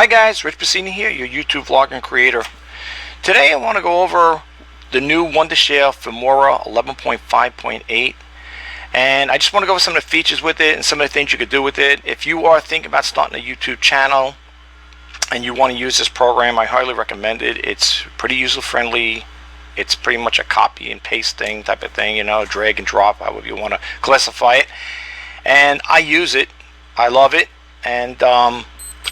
Hi guys, Rich Bassini here, your YouTube vlogger and creator. Today I want to go over the new Wondershare Filmora 11.5.8, and I just want to go over some of the features with it and some of the things you could do with it. If you are thinking about starting a YouTube channel and you want to use this program, I highly recommend it. It's pretty user friendly. It's pretty much a copy and paste thing type of thing, you know, drag and drop, however you want to classify it. And I use it. I love it. And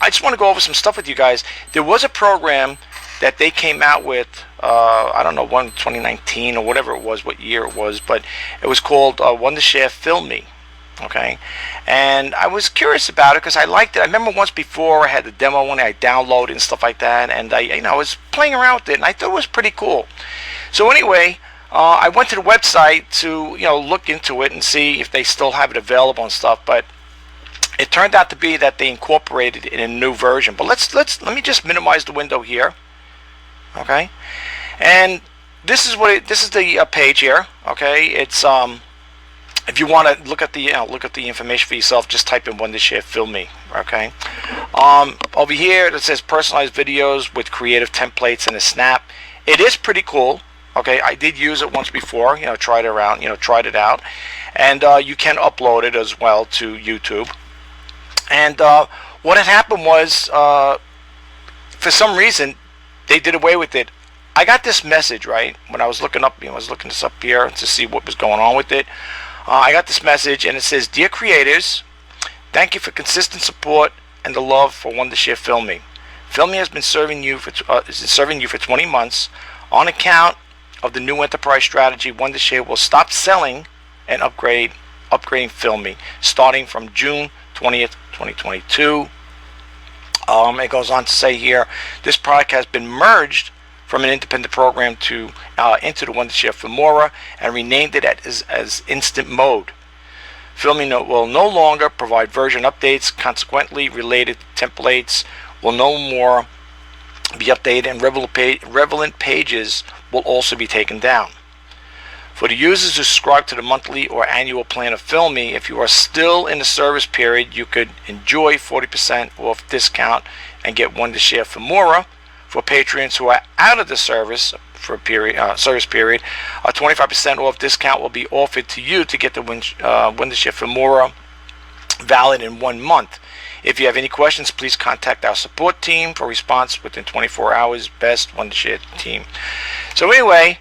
I just want to go over some stuff with you guys. There was a program that they came out with, I don't know, 2019 or whatever it was, what year it was, but it was called Wondershare Filmora. Okay, and I was curious about it because I liked it. I remember once before I had the demo one, I downloaded and stuff like that, and I was playing around with it, and I thought it was pretty cool. So anyway, I went to the website to look into it and see if they still have it available and stuff, but it turned out to be that they incorporated it in a new version. But let me just minimize the window here. Okay, and this is the page here. Okay, it's if you want to look at the information for yourself, just type in Wondershare Filmora. Okay, over here it says personalized videos with creative templates and a snap. It is pretty cool. Okay, I did use it once before. Tried it out, and you can upload it as well to YouTube. And what had happened was, for some reason, they did away with it. I got this message right when I was looking up. I was looking this up here to see what was going on with it. I got this message, and it says, "Dear creators, thank you for consistent support and the love for Wondershare Filmora. Filmora has been serving you for 20 months. On account of the new enterprise strategy, Wondershare will stop selling and upgrading Filmora starting from June 20th, 2022. It goes on to say here, this product has been merged from an independent program into the Wondershare Filmora and renamed it as Instant Mode. Filmora will no longer provide version updates. Consequently, related templates will no more be updated, and relevant pages will also be taken down. For the users who subscribe to the monthly or annual plan of Filmora, if you are still in the service period, you could enjoy 40% off discount and get Wondershare Filmora. For patrons who are out of the service for a service period, a 25% off discount will be offered to you to get the Wondershare Filmora valid in 1 month. If you have any questions, please contact our support team for response within 24 hours. Best Wondershare team. So anyway,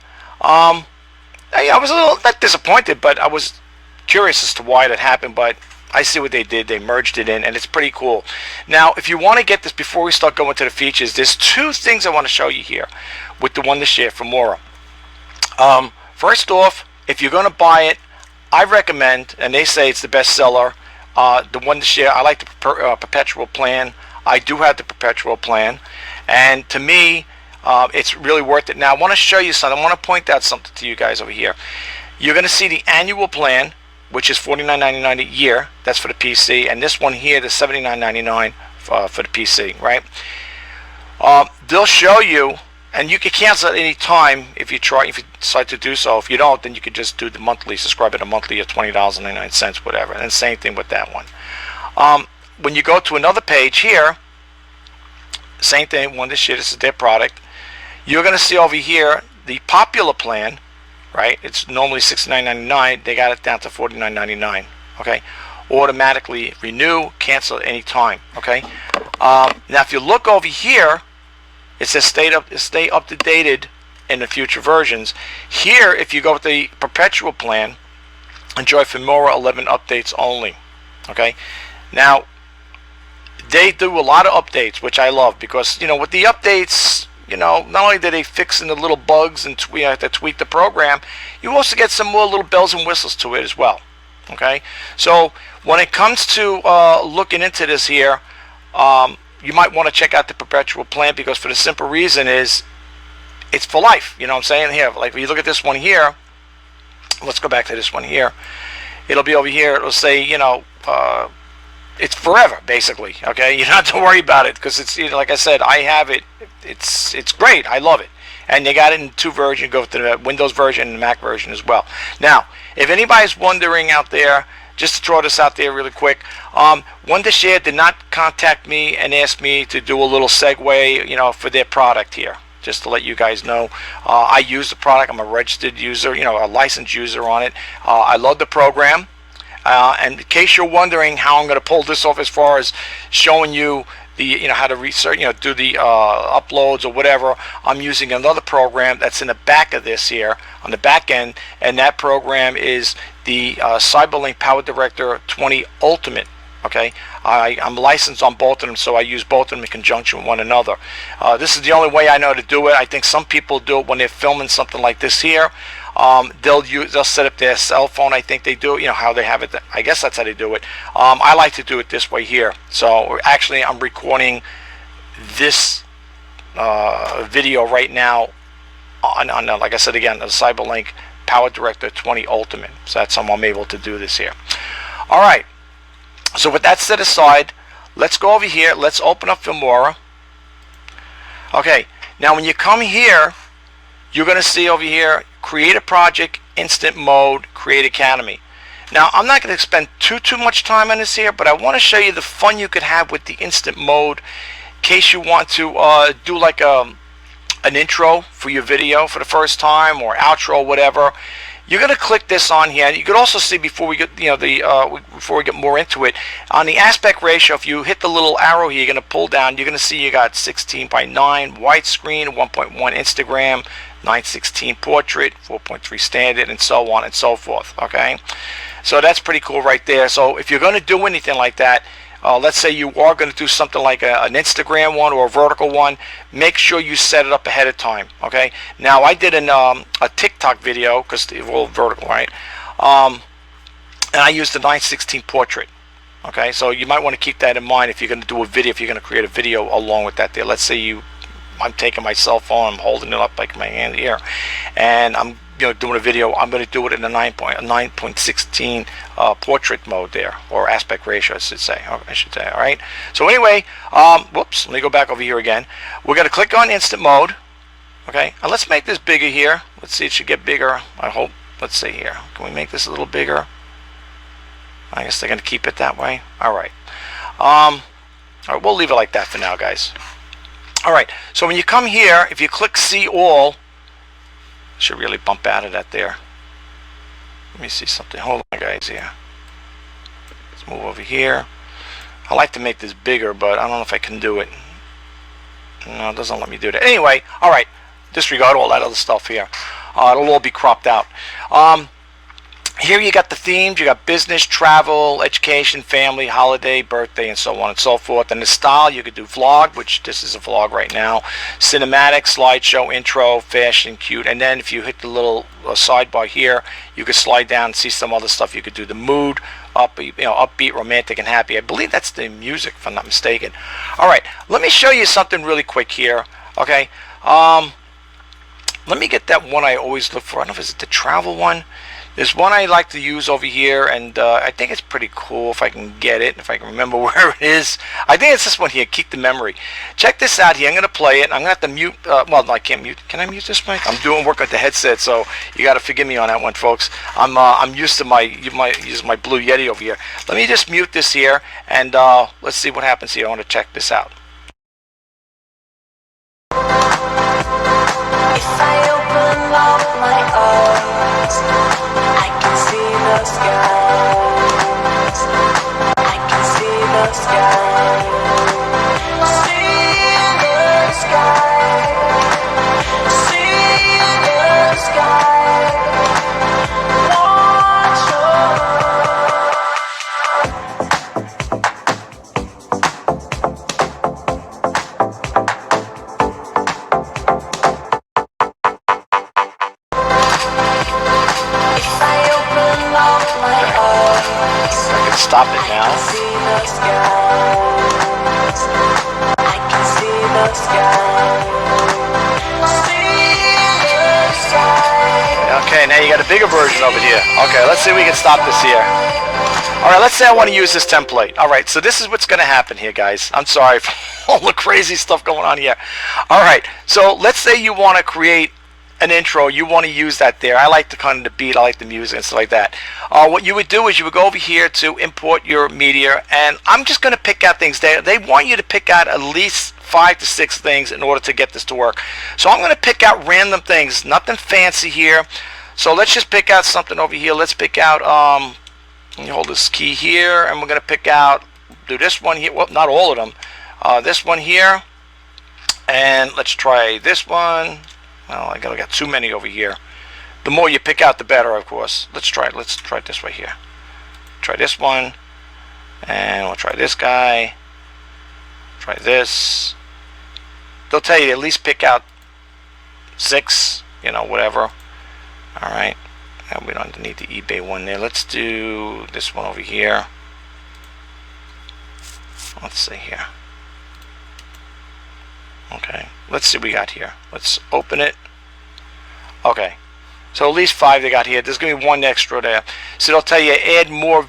I was a little not disappointed, but I was curious as to why that happened. But I see what they did. They merged it in, and it's pretty cool. Now, if you want to get this, before we start going to the features, there's two things I want to show you here with the Wondershare Filmora. First off, if you're going to buy it, I recommend, and they say it's the best seller, the Wondershare. I like the perpetual plan. I do have the perpetual plan, and to me, it's really worth it. Now, I want to show you something. I want to point out something to you guys over here. You're going to see the annual plan, which is $49.99 a year. That's for the PC. And this one here, the $79.99 for the PC, right? They'll show you, and you can cancel at any time if you decide to do so. If you don't, then you can just do the monthly, subscribe at a monthly of $20.99, whatever. And same thing with that one. When you go to another page here, same thing, Wondershare, this is their product. You're going to see over here the popular plan, right? It's normally $69.99. They got it down to $49.99. Okay, automatically renew, cancel at any time. Okay. Now, if you look over here, it says stay up to date in the future versions. Here, if you go with the perpetual plan, enjoy Filmora 11 updates only. Okay. Now, they do a lot of updates, which I love because with the updates, not only do they fix in the little bugs and to tweak the program, you also get some more little bells and whistles to it as well. Okay, so when it comes to looking into this here, you might want to check out the perpetual plan because for the simple reason is it's for life. You know what I'm saying? Here, like if you look at this one here, let's go back to this one here. It'll be over here. It'll say it's forever, basically. Okay, you don't have to worry about it because it's like I said, I have it. It's great. I love it, and they got it in two versions. Go to the Windows version and the Mac version as well. Now, if anybody's wondering out there, just to throw this out there really quick, Wondershare did not contact me and ask me to do a little segue, you know, for their product here. Just to let you guys know, I use the product. I'm a registered user, you know, a licensed user on it. I love the program. And in case you're wondering how I'm going to pull this off as far as showing you the, you know, how to research, you know, do the uploads or whatever, I'm using another program that's in the back of this here on the back end, and that program is the Cyberlink Power Director 20 Ultimate. Okay, I'm licensed on both of them, so I use both of them in conjunction with one another. This is the only way I know to do it. I think some people do it when they're filming something like this here. They'll set up their cell phone. I think they do it, you know, how they have it. I guess that's how they do it. I like to do it this way here. So actually, I'm recording this video right now on like I said again, the Cyberlink Power Director 20 Ultimate. So that's how I'm able to do this here. All right. So with that set aside, let's go over here. Let's open up Filmora. Okay. Now when you come here, you're going to see over here, create a project, instant mode, create academy. Now I'm not going to spend too much time on this here, but I want to show you the fun you could have with the instant mode in case you want to do like an intro for your video for the first time, or outro, whatever. You're going to click this on here. You could also see before we get, you know, before we get more into it, on the aspect ratio, if you hit the little arrow here, you're going to pull down. You're going to see you got 16:9 widescreen, 1.1 Instagram, 9:16 portrait, 4.3 standard, and so on and so forth. Okay, so that's pretty cool right there. So if you're going to do anything like that, let's say you are going to do something like an Instagram one or a vertical one, make sure you set it up ahead of time. Okay, now I did a TikTok video, because they're all vertical, right? And I used the 9:16 portrait. Okay, so you might want to keep that in mind if you're going to do a video, if you're going to create a video along with that there. Let's say I'm taking my cell phone, I'm holding it up like my hand here, and I'm, you know, doing a video. I'm going to do it in a 9.16 portrait mode there, or aspect ratio, I should say. All right. So anyway, whoops. Let me go back over here again. We're going to click on instant mode. Okay, and let's make this bigger here. Let's see, it should get bigger, I hope. Let's see here. Can we make this a little bigger? I guess they're going to keep it that way. All right. All right, we'll leave it like that for now, guys. All right. So when you come here, if you click See All, should really bump out of that there. Let me see something. Hold on, guys. Here. Let's move over here. I like to make this bigger, but I don't know if I can do it. No, it doesn't let me do that. Anyway, all right. Disregard all that other stuff here. It'll all be cropped out. Here you got the themes. You got business, travel, education, family, holiday, birthday, and so on and so forth. And the style, you could do vlog, which this is a vlog right now, cinematic, slideshow, intro, fashion, cute. And then if you hit the little sidebar here, you could slide down and see some other stuff. You could do the mood, upbeat, romantic, and happy. I believe that's the music, if I'm not mistaken. All right, let me show you something really quick here. Okay, let me get that one I always look for. I don't know if it's the travel one. There's one I like to use over here, and I think it's pretty cool if I can get it, if I can remember where it is. I think it's this one here, Keep the Memory. Check this out here. I'm going to play it. I'm going to have to mute. Well, no, I can't mute. Can I mute this mic? I'm doing work with the headset, so you got to forgive me on that one, folks. I'm used to use my Blue Yeti over here. Let me just mute this here, and let's see what happens here. I want to check this out. If I open up my eyes, I can see the skies. I can see the sky. See the sky. See the sky. Watch Stop it now. I can see the sky. Okay, now you got a bigger version over here. Okay, let's see if we can stop this here. All right, let's say I want to use this template. All right, so this is what's going to happen here, guys. I'm sorry for all the crazy stuff going on here. All right, so let's say you want to create an intro, you want to use that there. I like the kind of the beat, I like the music and stuff like that. What you would do is you would go over here to import your media, and I'm just going to pick out things there. They want you to pick out at least 5 to 6 things in order to get this to work. So I'm going to pick out random things, nothing fancy here. So let's just pick out something over here. Let's pick out, let me hold this key here, and we're going to pick out, do this one here. Well, not all of them. This one here, and let's try this one. Well, I got too many over here. The more you pick out, the better, of course. Let's try it. Let's try it this way here. Try this one, and we'll try this guy. Try this. They'll tell you to at least pick out 6, you know, whatever. All right. And we don't need the eBay one there. Let's do this one over here. Let's see here. Okay, let's see what we got here. Let's open it. Okay, so at least 5 they got here. There's going to be 1 extra there. So they'll tell you add more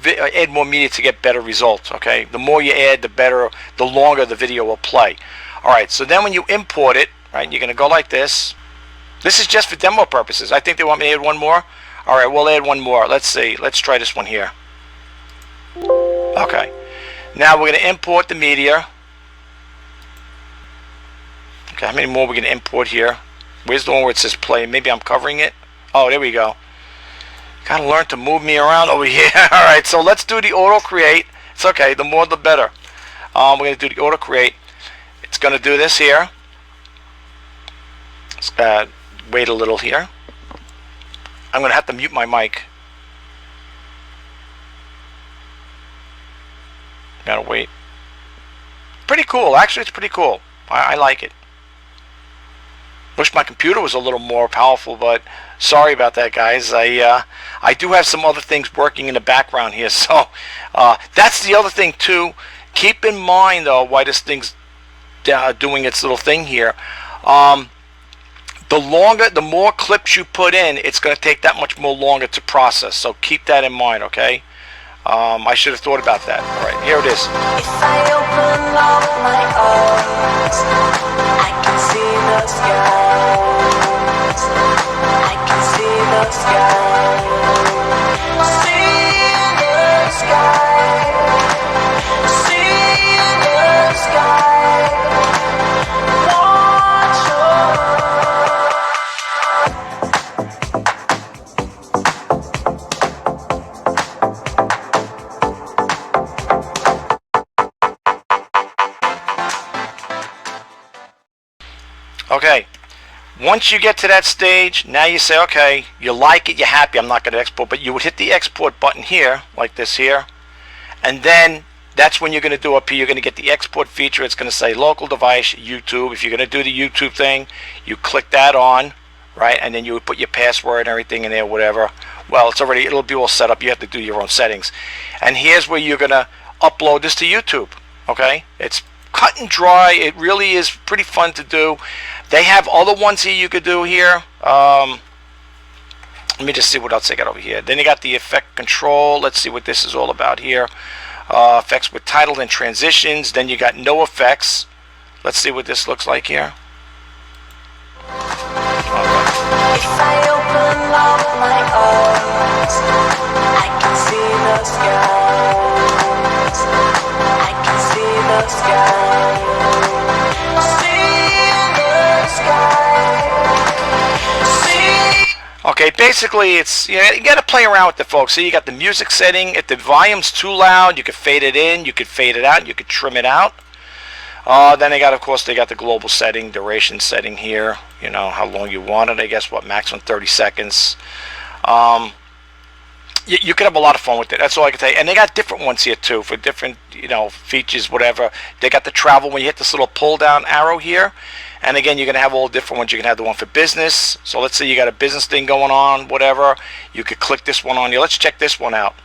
media to get better results. Okay, the more you add, the better, the longer the video will play. All right, so then when you import it, right, you're going to go like this. This is just for demo purposes. I think they want me to add 1 more. All right, we'll add 1 more. Let's see. Let's try this one here. Okay, now we're going to import the media. Okay, how many more we're going to import here? Where's the one where it says play? Maybe I'm covering it. Oh, there we go. Gotta learn to move me around over here. Alright, so let's do the auto create. It's okay, the more the better. We're going to do the auto create. It's going to do this here. Let's wait a little here. I'm going to have to mute my mic. Gotta wait. Pretty cool. Actually, it's pretty cool. I like it. Wish my computer was a little more powerful, but sorry about that, guys. I do have some other things working in the background here, so that's the other thing too. Keep in mind though why this thing's doing its little thing here. The more clips you put in, it's going to take that much more longer to process. So keep that in mind, okay? I should have thought about that. All right, here it is. If I open up my arms, I can see the skies. I can see the skies. See the sky. See the sky. Watch over. Okay, once you get to that stage, now you say, okay, you like it, you're happy, I'm not going to export, but you would hit the export button here, like this here, and then that's when you're going to do up here, you're going to get the export feature. It's going to say local device, YouTube. If you're going to do the YouTube thing, you click that on, right, and then you would put your password and everything in there, whatever. Well, it'll be all set up. You have to do your own settings. And here's where you're going to upload this to YouTube, okay? It's cut and dry. It really is pretty fun to do. They have other ones here you could do here. Let me just see what else they got over here. Then you got the effect control. Let's see what this is all about here. Effects with title and transitions. Then you got no effects. Let's see what this looks like here. If I open up my arms, I can see the skies. I can see the skies. See the sky. See. Okay, basically it's, you got to play around with it, folks. So you got the music setting. If the volume's too loud, you could fade it in, you could fade it out, you could trim it out. Then they got, of course, they got the global setting, duration setting here. You know, how long you want it, I guess, what, maximum 30 seconds. You could have a lot of fun with it. That's all I can tell you. And they got different ones here, too, for different, features, whatever. They got the travel when you hit this little pull-down arrow here. And again, you're going to have all different ones. You can have the one for business. So let's say you got a business thing going on, whatever. You could click this one on here. Let's check this one out.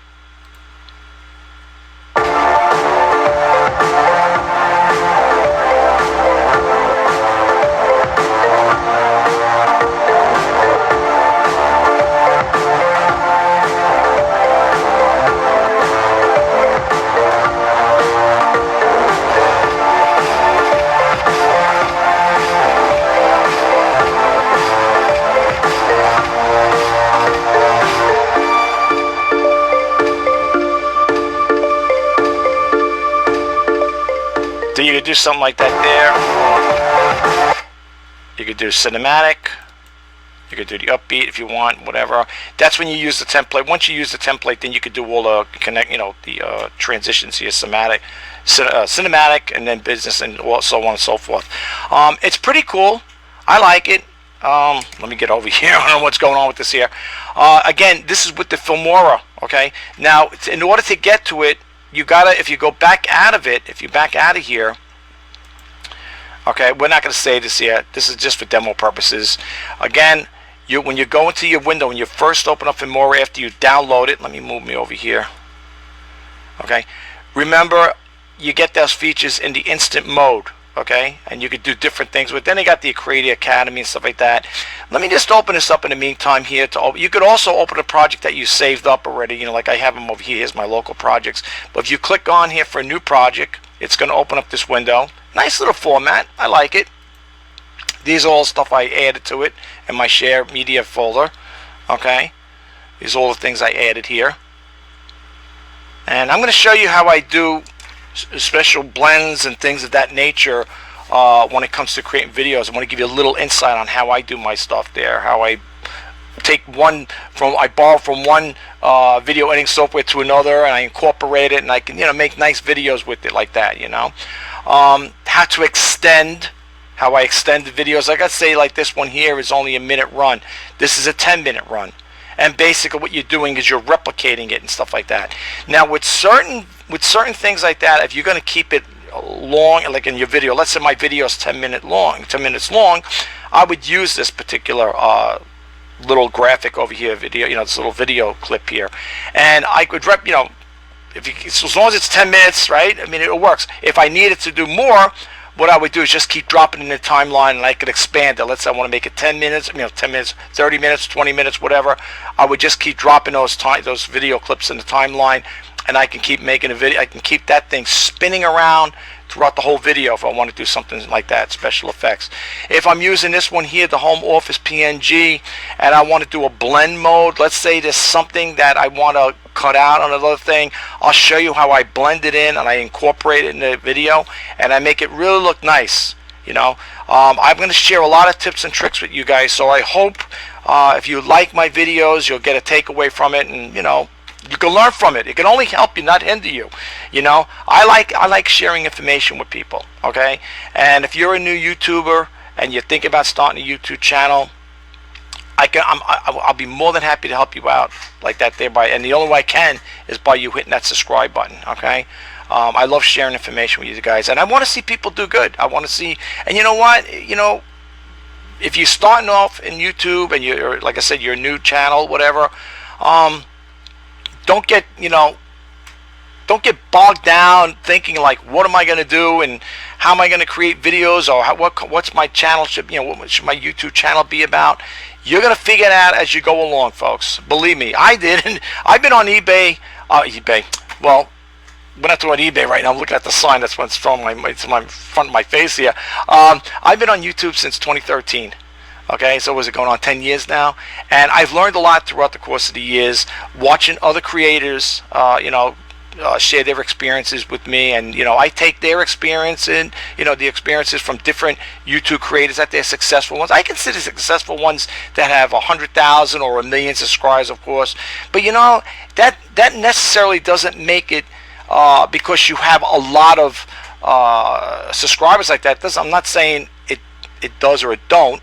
do something like that there. You could do cinematic. You could do the upbeat if you want, whatever. That's when you use the template. Once you use the template, then you could do all the the transitions here, cinematic, and then business, and so on and so forth. It's pretty cool. I like it. Let me get over here. I don't know what's going on with this here. Again, this is with the Filmora. Okay. Now, in order to get to it, you gotta. If you go back out of it, if you back out of here. Okay, we're not going to say this yet. This is just for demo purposes. Again, when you go into your window, when you first open up Filmora after you download it, let me move me over here. Okay, remember you get those features in the instant mode. Okay, and you could do different things with. Then they got the Creative Academy and stuff like that. Let me just open this up in the meantime here. You could also open a project that you saved up already. You know, like I have them over here. Here's my local projects. But if you click on here for a new project, it's going to open up this window. Nice little format. I like it. These are all stuff I added to it in my share media folder. Okay. These are all the things I added here. And I'm going to show you how I do special blends and things of that nature when it comes to creating videos. I want to give you a little insight on how I do my stuff there. How I take I borrow from one video editing software to another, and I incorporate it, and I can make nice videos with it like that. How to extend, how I extend the videos. Like I say, like this one here is only a minute run. This is a 10-minute run, and basically what you're doing is you're replicating it and stuff like that. Now with certain things like that, if you're going to keep it long, like in your video, let's say my video is 10 minutes long, I would use this particular little graphic over here, video, this little video clip here, and I could as long as it's 10 minutes, right? I mean, it works. If I needed to do more, what I would do is just keep dropping in the timeline, and I could expand it. Let's say I want to make it 10 minutes, 10 minutes, 30 minutes, 20 minutes, whatever. I would just keep dropping those video clips in the timeline, and I can keep making a video. I can keep that thing spinning around throughout the whole video if I want to do something like that, special effects. If I'm using this one here, the home office PNG, and I want to do a blend mode, let's say there's something that I want to cut out on another thing, I'll show you how I blend it in and I incorporate it in the video, and I make it really look nice. I'm going to share a lot of tips and tricks with you guys, so I hope if you like my videos, you'll get a takeaway from it, and you can learn from it. It can only help you, not hinder you. I like sharing information with people. Okay, and if you're a new YouTuber and you're thinking about starting a YouTube channel, I'll be more than happy to help you out like that there. And the only way I can is by you hitting that subscribe button. Okay, I love sharing information with you guys, and I want to see people do good. I want to see, and you know what, if you're starting off in YouTube and you're, like I said, you're a new channel, whatever. Don't get bogged down thinking like, what am I going to do and how am I going to create videos, or what's my channel what should my YouTube channel be about? You're going to figure it out as you go along, folks. Believe me, I did. And I've been on eBay. Well, we're not doing eBay right now. I'm looking at the sign. That's what's from my front of my face here. I've been on YouTube since 2013. Okay, so was it going on 10 years now? And I've learned a lot throughout the course of the years, watching other creators, share their experiences with me, and I take their experience and the experiences from different YouTube creators that they're successful ones. I consider successful ones that have 100,000 or 1 million subscribers, of course. But that necessarily doesn't make it because you have a lot of subscribers like that. I'm not saying it does or it don't.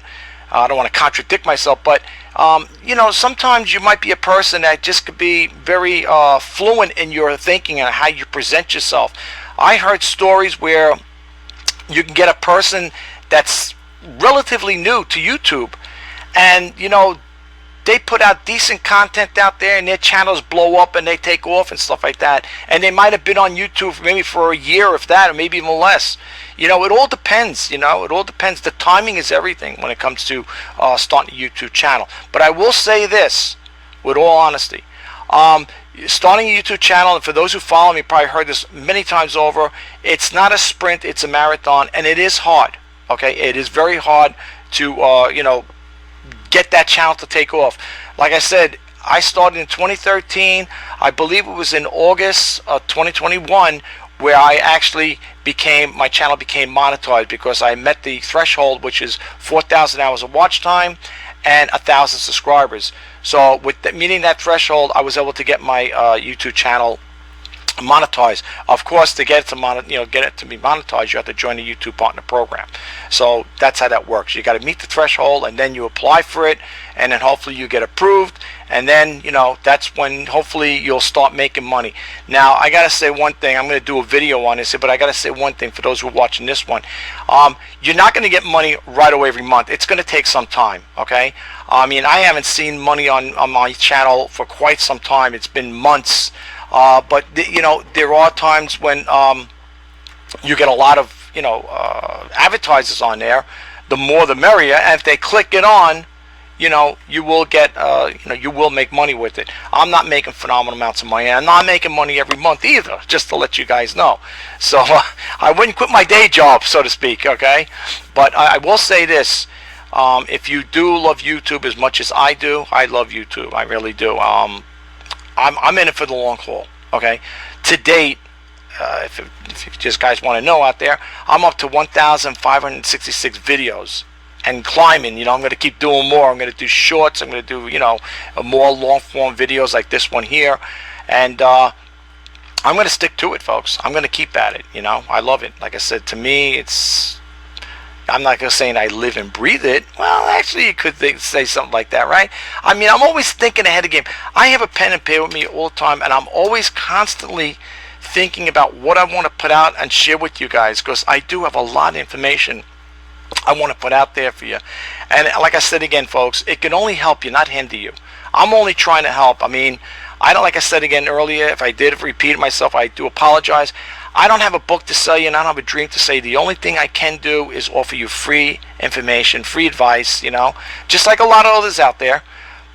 I don't want to contradict myself, but sometimes you might be a person that just could be very fluent in your thinking and how you present yourself. I heard stories where you can get a person that's relatively new to YouTube, and they put out decent content out there, and their channels blow up and they take off and stuff like that, and they might have been on YouTube maybe for a year, if that, or maybe even less. It all depends. It all depends. The timing is everything when it comes to starting a YouTube channel. But I will say this, with all honesty, starting a YouTube channel, and for those who follow me, probably heard this many times over, it's not a sprint, it's a marathon, and it is hard. Okay, it is very hard to get that channel to take off. Like I said, I started in 2013. I believe it was in August of 2021 where I actually my channel became monetized because I met the threshold, which is 4,000 hours of watch time and 1,000 subscribers. So with meeting that threshold, I was able to get my YouTube channel monetized. Of course, to get it to get it to be monetized, you have to join the YouTube Partner Program. So that's how that works. You got to meet the threshold, and then you apply for it, and then hopefully you get approved, and then that's when hopefully you'll start making money. Now I gotta say one thing. I'm gonna do a video on this, but I gotta say one thing for those who are watching this one. You're not gonna get money right away every month. It's gonna take some time. Okay. I mean, I haven't seen money on my channel for quite some time. It's been months. But there are times when you get a lot of advertisers on there. The more the merrier, and if they click it on, you will get you will make money with it. I'm not making phenomenal amounts of money, and I'm not making money every month either, just to let you guys know. So I wouldn't quit my day job, so to speak. Okay, but I will say this. If you do love YouTube as much as I do, I love YouTube. I really do. I'm in it for the long haul. Okay, to date, if you just guys want to know out there, I'm up to 1,566 videos and climbing. I'm going to keep doing more. I'm going to do shorts. I'm going to do more long form videos like this one here, and I'm going to stick to it, folks. I'm going to keep at it. I love it. Like I said, to me, I'm not going to say I live and breathe it. Well, actually, you could say something like that, right? I mean, I'm always thinking ahead of the game. I have a pen and paper with me all the time, and I'm always constantly thinking about what I want to put out and share with you guys, because I do have a lot of information I want to put out there for you. And like I said again, folks, it can only help you, not hinder you. I'm only trying to help. I mean, I don't, like I said again earlier, if I did repeat myself, I do apologize. I don't have a book to sell you, and I don't have a dream to say. The only thing I can do is offer you free information, free advice, just like a lot of others out there.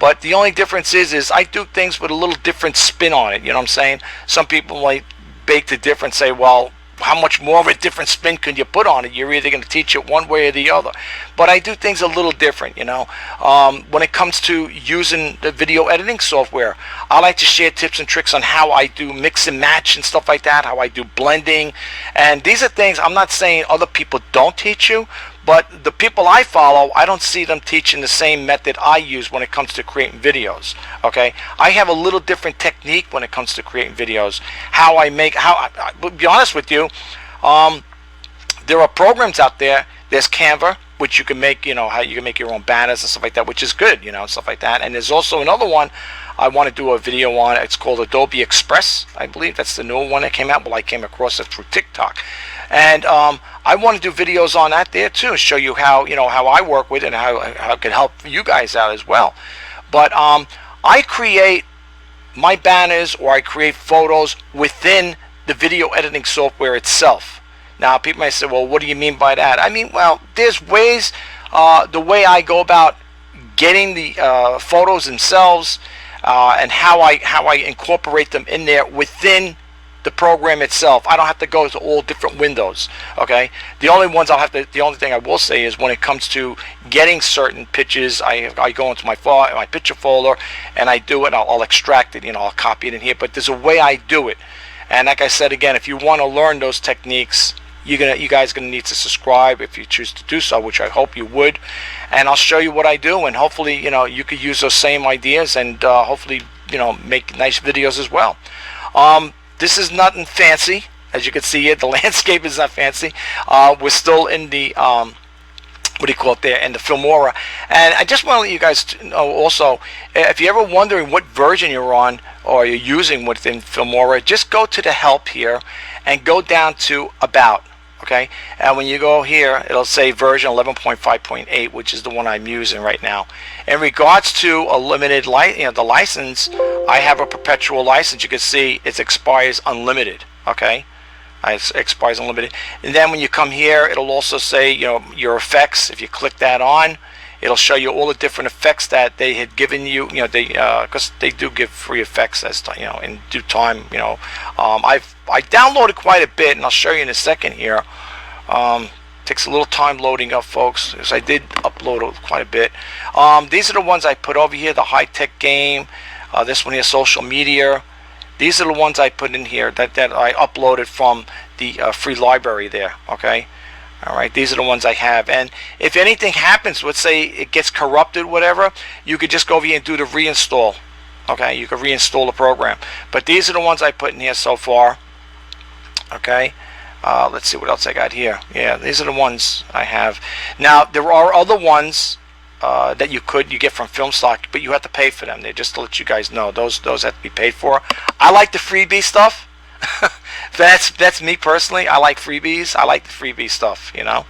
But the only difference is I do things with a little different spin on it. You know what I'm saying? Some people might bake the difference, say, well, how much more of a different spin can you put on it? You're either going to teach it one way or the other. But I do things a little different, When it comes to using the video editing software, I like to share tips and tricks on how I do mix and match and stuff like that, how I do blending. And these are things I'm not saying other people don't teach you, but the people I follow, I don't see them teaching the same method I use when it comes to creating videos. Okay, I have a little different technique when it comes to creating videos. I'll be honest with you, there are programs out there. There's Canva, which you can make, how you can make your own banners and stuff like that, which is good, stuff like that. And there's also another one I want to do a video on. It's called Adobe Express, I believe. That's the new one that came out. Well, I came across it through TikTok. And I want to do videos on that there too, show you how I work with it and how it can help you guys out as well. But I create my banners, or I create photos within the video editing software itself. Now, people may say, well, what do you mean by that? I mean, well, there's ways, the way I go about getting the photos themselves, and how I incorporate them in there within the program itself. I don't have to go to all different windows. Okay, the only thing I will say is when it comes to getting certain pictures, I go into my picture folder and I do it. I'll extract it. I'll copy it in here. But there's a way I do it. And like I said again, if you want to learn those techniques, you guys are gonna need to subscribe if you choose to do so, which I hope you would. And I'll show you what I do, and hopefully you could use those same ideas and hopefully make nice videos as well. This is nothing fancy, as you can see here. The landscape is not fancy. We're still in the what do you call it there, in the Filmora. And I just want to let you guys know also, if you're ever wondering what version you're on or you're using within Filmora, just go to the help here and go down to about. Okay, and when you go here, it'll say version 11.5.8, which is the one I'm using right now. In regards to a limited the license, I have a perpetual license. You can see it expires unlimited. Okay, it expires unlimited. And then when you come here, it'll also say your effects. If you click that on, it'll show you all the different effects that they had given you. Because they do give free effects as in due time. I downloaded quite a bit, and I'll show you in a second here. Takes a little time loading up, folks, because I did upload quite a bit. These are the ones I put over here: the high-tech game, this one here, social media, These are the ones I put in here that I uploaded from the free library there. Okay. All right, these are the ones I have, and if anything happens, let's say it gets corrupted, whatever, you could just go over here and do the reinstall. Okay, you can reinstall the program. But these are the ones I put in here so far. Okay, let's see what else I got here. Yeah, these are the ones I have. Now there are other ones that you get from FilmStock, but you have to pay for them. They're just to let you guys know. Those have to be paid for. I like the freebie stuff. That's me personally. I like freebies. I like the freebie stuff, you know.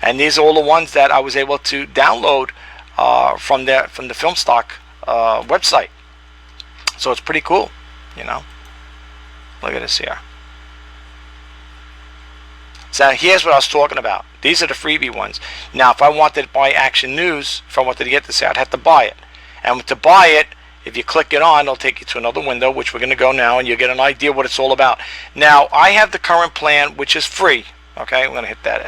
And these are all the ones that I was able to download from the FilmStock website. So it's pretty cool, you know. Look at this here. So here's what I was talking about. These are the freebie ones. Now, if I wanted to buy Action News, if I wanted to get this, I'd have to buy it. And to buy it, if you click it on, it'll take you to another window, which we're going to go now, and you'll get an idea what it's all about. Now, I have the current plan, which is free. Okay, I'm going to hit that,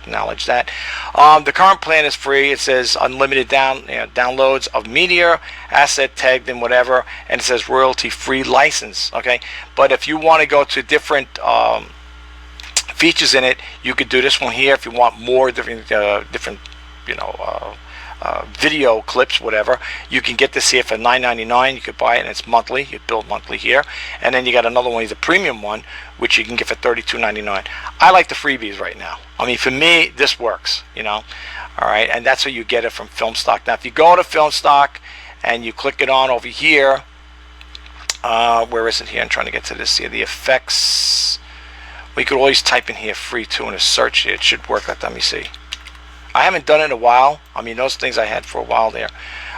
acknowledge that. The current plan is free. It says unlimited downloads of media, asset tagged and whatever, and it says royalty-free license. Okay, but if you want to go to different features in it, you could do this one here. If you want more different, video clips, whatever, you can get this here for $9.99. You could buy it, and it's monthly. You bill monthly here, and then you got another one, the premium one, which you can get for $32.99. I like the freebies right now. I mean, for me, this works, you know. All right, and that's how you get it from FilmStock. Now, if you go to FilmStock and you click it on over here, where is it here? I'm trying to get to this here. The effects. We could always type in here free too in a search here. It should work. Let me see. I haven't done it in a while. I mean, those things I had for a while there.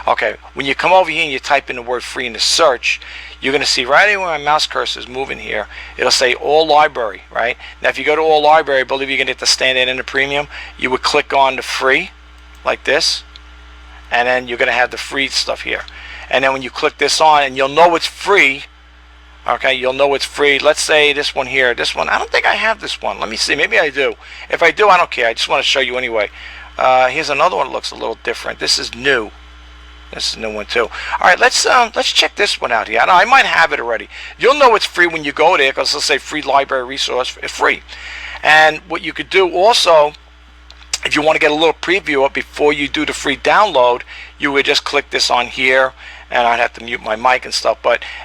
Okay, when you come over here and you type in the word free in the search, you're going to see right where my mouse cursor is moving here, it'll say all library, right? Now, if you go to all library, I believe you're going to get the standard and the premium. You would click on the free, like this, and then you're going to have the free stuff here. And then when you click this on, and you'll know it's free, okay, you'll know it's free. Let's say this one here, this one, I don't think I have this one. Let me see, maybe I do. If I do, I don't care. I just want to show you anyway. Here's another one that looks a little different. This is new. This is a new one too. All right, let's check this one out here. I might have it already. You'll know it's free when you go there, because it'll say free library resource. It's free. And what you could do also, if you want to get a little preview of it before you do the free download, you would just click this on here, and I'd have to mute my mic and stuff,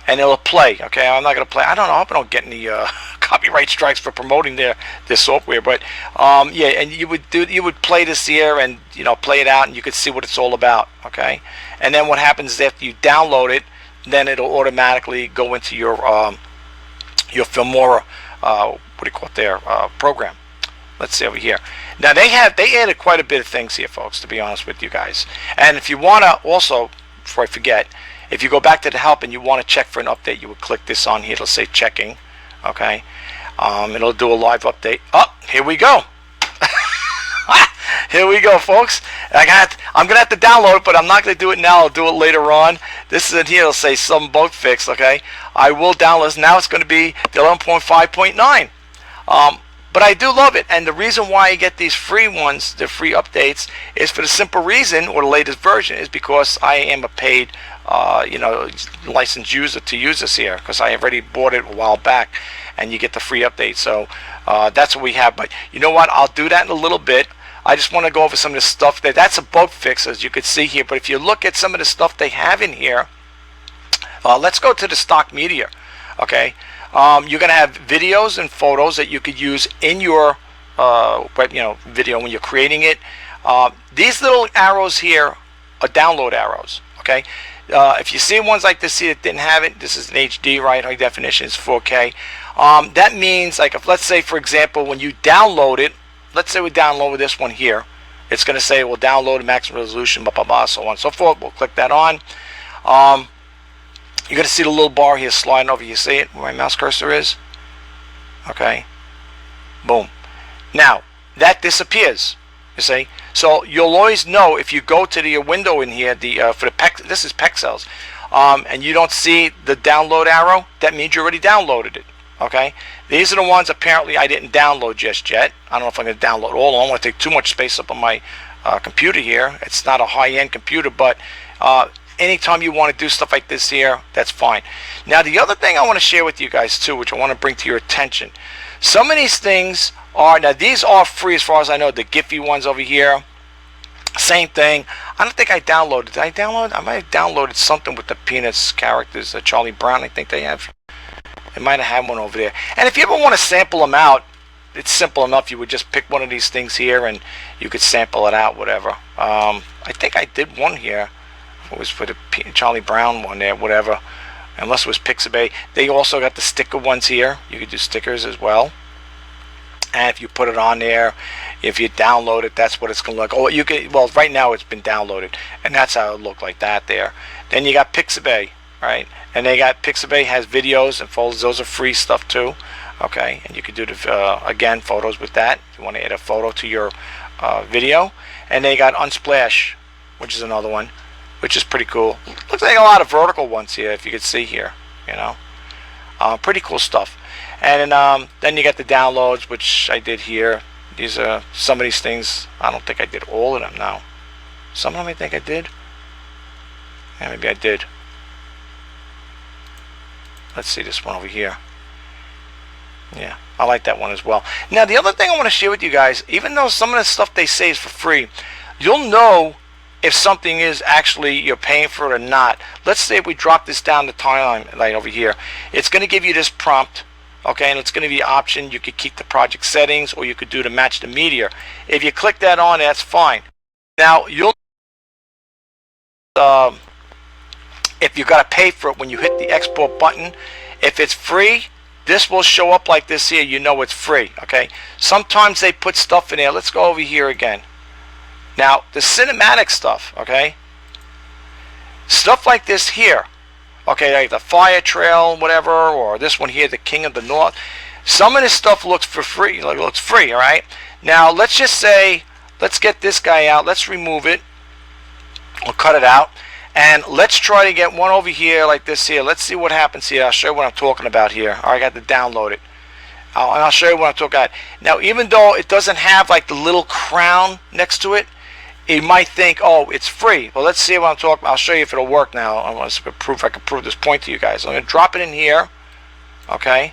and it'll play. Okay, I'm not gonna play. I don't know. I hope I don't get any copyright strikes for promoting their software. But yeah, and you would play this here, and play it out, and you could see what it's all about. Okay, and then what happens is after you download it, then it'll automatically go into your Filmora what do you call it there program. Let's see over here. Now they added quite a bit of things here, folks, to be honest with you guys. And if you want to also, before I forget, if you go back to the help and you want to check for an update, you would click this on here. It'll say checking. Okay, it'll do a live update. Oh, here we go. Here we go, folks. I'm gonna have to download it, but I'm not gonna do it now. I'll do it later on. This is in here. It'll say some bug fix. Okay, I will download this. Now it's going to be the 11.5.9. But I do love it, and the reason why I get these free ones, the free updates, is for the simple reason, or the latest version, is because I am a paid, licensed user to use this here, because I already bought it a while back, and you get the free update. So that's what we have. But you know what? I'll do that in a little bit. I just want to go over some of the stuff that's a bug fix, as you can see here. But if you look at some of the stuff they have in here, let's go to the stock media. Okay. You're going to have videos and photos that you could use in your video when you're creating it. These little arrows here are download arrows. Okay, if you see ones like this here that didn't have it, this is an HD, right? High definition is 4K. That means, like, if let's say for example when you download it, let's say we download this one here, it's going to say we'll download maximum resolution, blah blah blah, so on and so forth. We'll click that on. You're going to see the little bar here sliding over. You see it where my mouse cursor is? Okay. Boom. Now, that disappears. You see? So you'll always know if you go to the window in here, this is Pexels, and you don't see the download arrow, that means you already downloaded it. Okay? These are the ones apparently I didn't download just yet. I don't know if I'm going to download all of them. I'm going to take too much space up on my computer here. It's not a high-end computer, but anytime you want to do stuff like this here, that's fine. Now the other thing I want to share with you guys too, which I want to bring to your attention, some of these things are, now these are free as far as I know, the Giphy ones over here, same thing. I don't think I downloaded. Did I download? I might have downloaded something with the Peanuts characters, Charlie Brown, I think they have. They might have had one over there. And if you ever want to sample them out, it's simple enough. You would just pick one of these things here and you could sample it out, whatever. I think I did one here. It was for the Charlie Brown one there, whatever. Unless it was Pixabay. They also got the sticker ones here. You could do stickers as well. And if you put it on there, if you download it, that's what it's going to look. Oh, you can. Well, right now it's been downloaded, and that's how it looked like that there. Then you got Pixabay, right? And they got Pixabay has videos and folders. Those are free stuff too. Okay, and you can do the again photos with that if you want to add a photo to your video. And they got Unsplash, which is another one, which is pretty cool. Looks like a lot of vertical ones here, if you could see here. You know, pretty cool stuff. And then you got the downloads, which I did here. These are some of these things. I don't think I did all of them now. Some of them I think I did. Yeah, maybe I did. Let's see this one over here. Yeah, I like that one as well. Now the other thing I want to share with you guys, even though some of the stuff they say is for free, you'll know if something is actually you're paying for it or not. Let's say if we drop this down the timeline right over here, it's going to give you this prompt. Okay, and it's going to be an option. You could keep the project settings, or you could do to match the media. If you click that on, that's fine. Now you'll if you got to pay for it when you hit the export button. If it's free, this will show up like this here. You know it's free. Okay. Sometimes they put stuff in there. Let's go over here again. Now the cinematic stuff. Okay. Stuff like this here. Okay, like the fire trail, whatever, or this one here, the King of the North. Some of this stuff looks for free, like looks free, all right? Now, let's just say, let's get this guy out. Let's remove it. We'll cut it out. And let's try to get one over here like this here. Let's see what happens here. I'll show you what I'm talking about here. All right, I got to download it. And I'll show you what I'm talking about. Now, even though it doesn't have like the little crown next to it, you might think, oh, it's free. Well, let's see what I'm talking about. I'll show you if it'll work now. I want to prove if I can prove this point to you guys. I'm going to drop it in here. Okay.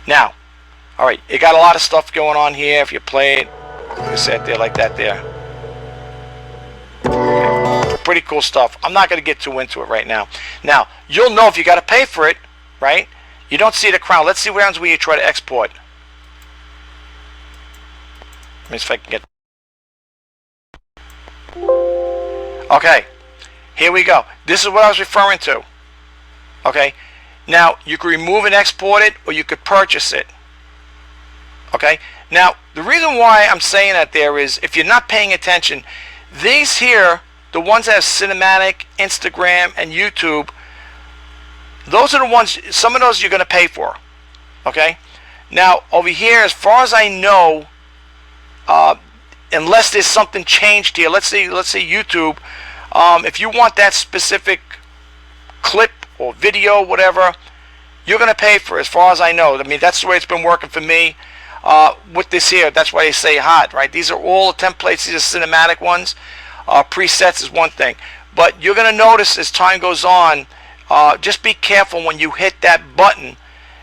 Now, all right, it got a lot of stuff going on here. If you play it, you set there like that there. Okay. Pretty cool stuff. I'm not going to get too into it right now. Now, you'll know if you got to pay for it, right? You don't see the crown. Let's see what happens when you try to export. Let me see if I can get. Okay, here we go. This is what I was referring to. Okay, now you can remove and export it, or you could purchase it. Okay, now the reason why I'm saying that there is, if you're not paying attention, these here, the ones that have cinematic, Instagram, and YouTube, those are the ones, some of those you're going to pay for. Okay, now over here, as far as I know, unless there's something changed here, let's say YouTube, if you want that specific clip or video, whatever, you're going to pay for it, as far as I know. I mean, that's the way it's been working for me with this here. That's why they say hot, right? These are all the templates. These are cinematic ones. Presets is one thing. But you're going to notice as time goes on, just be careful when you hit that button,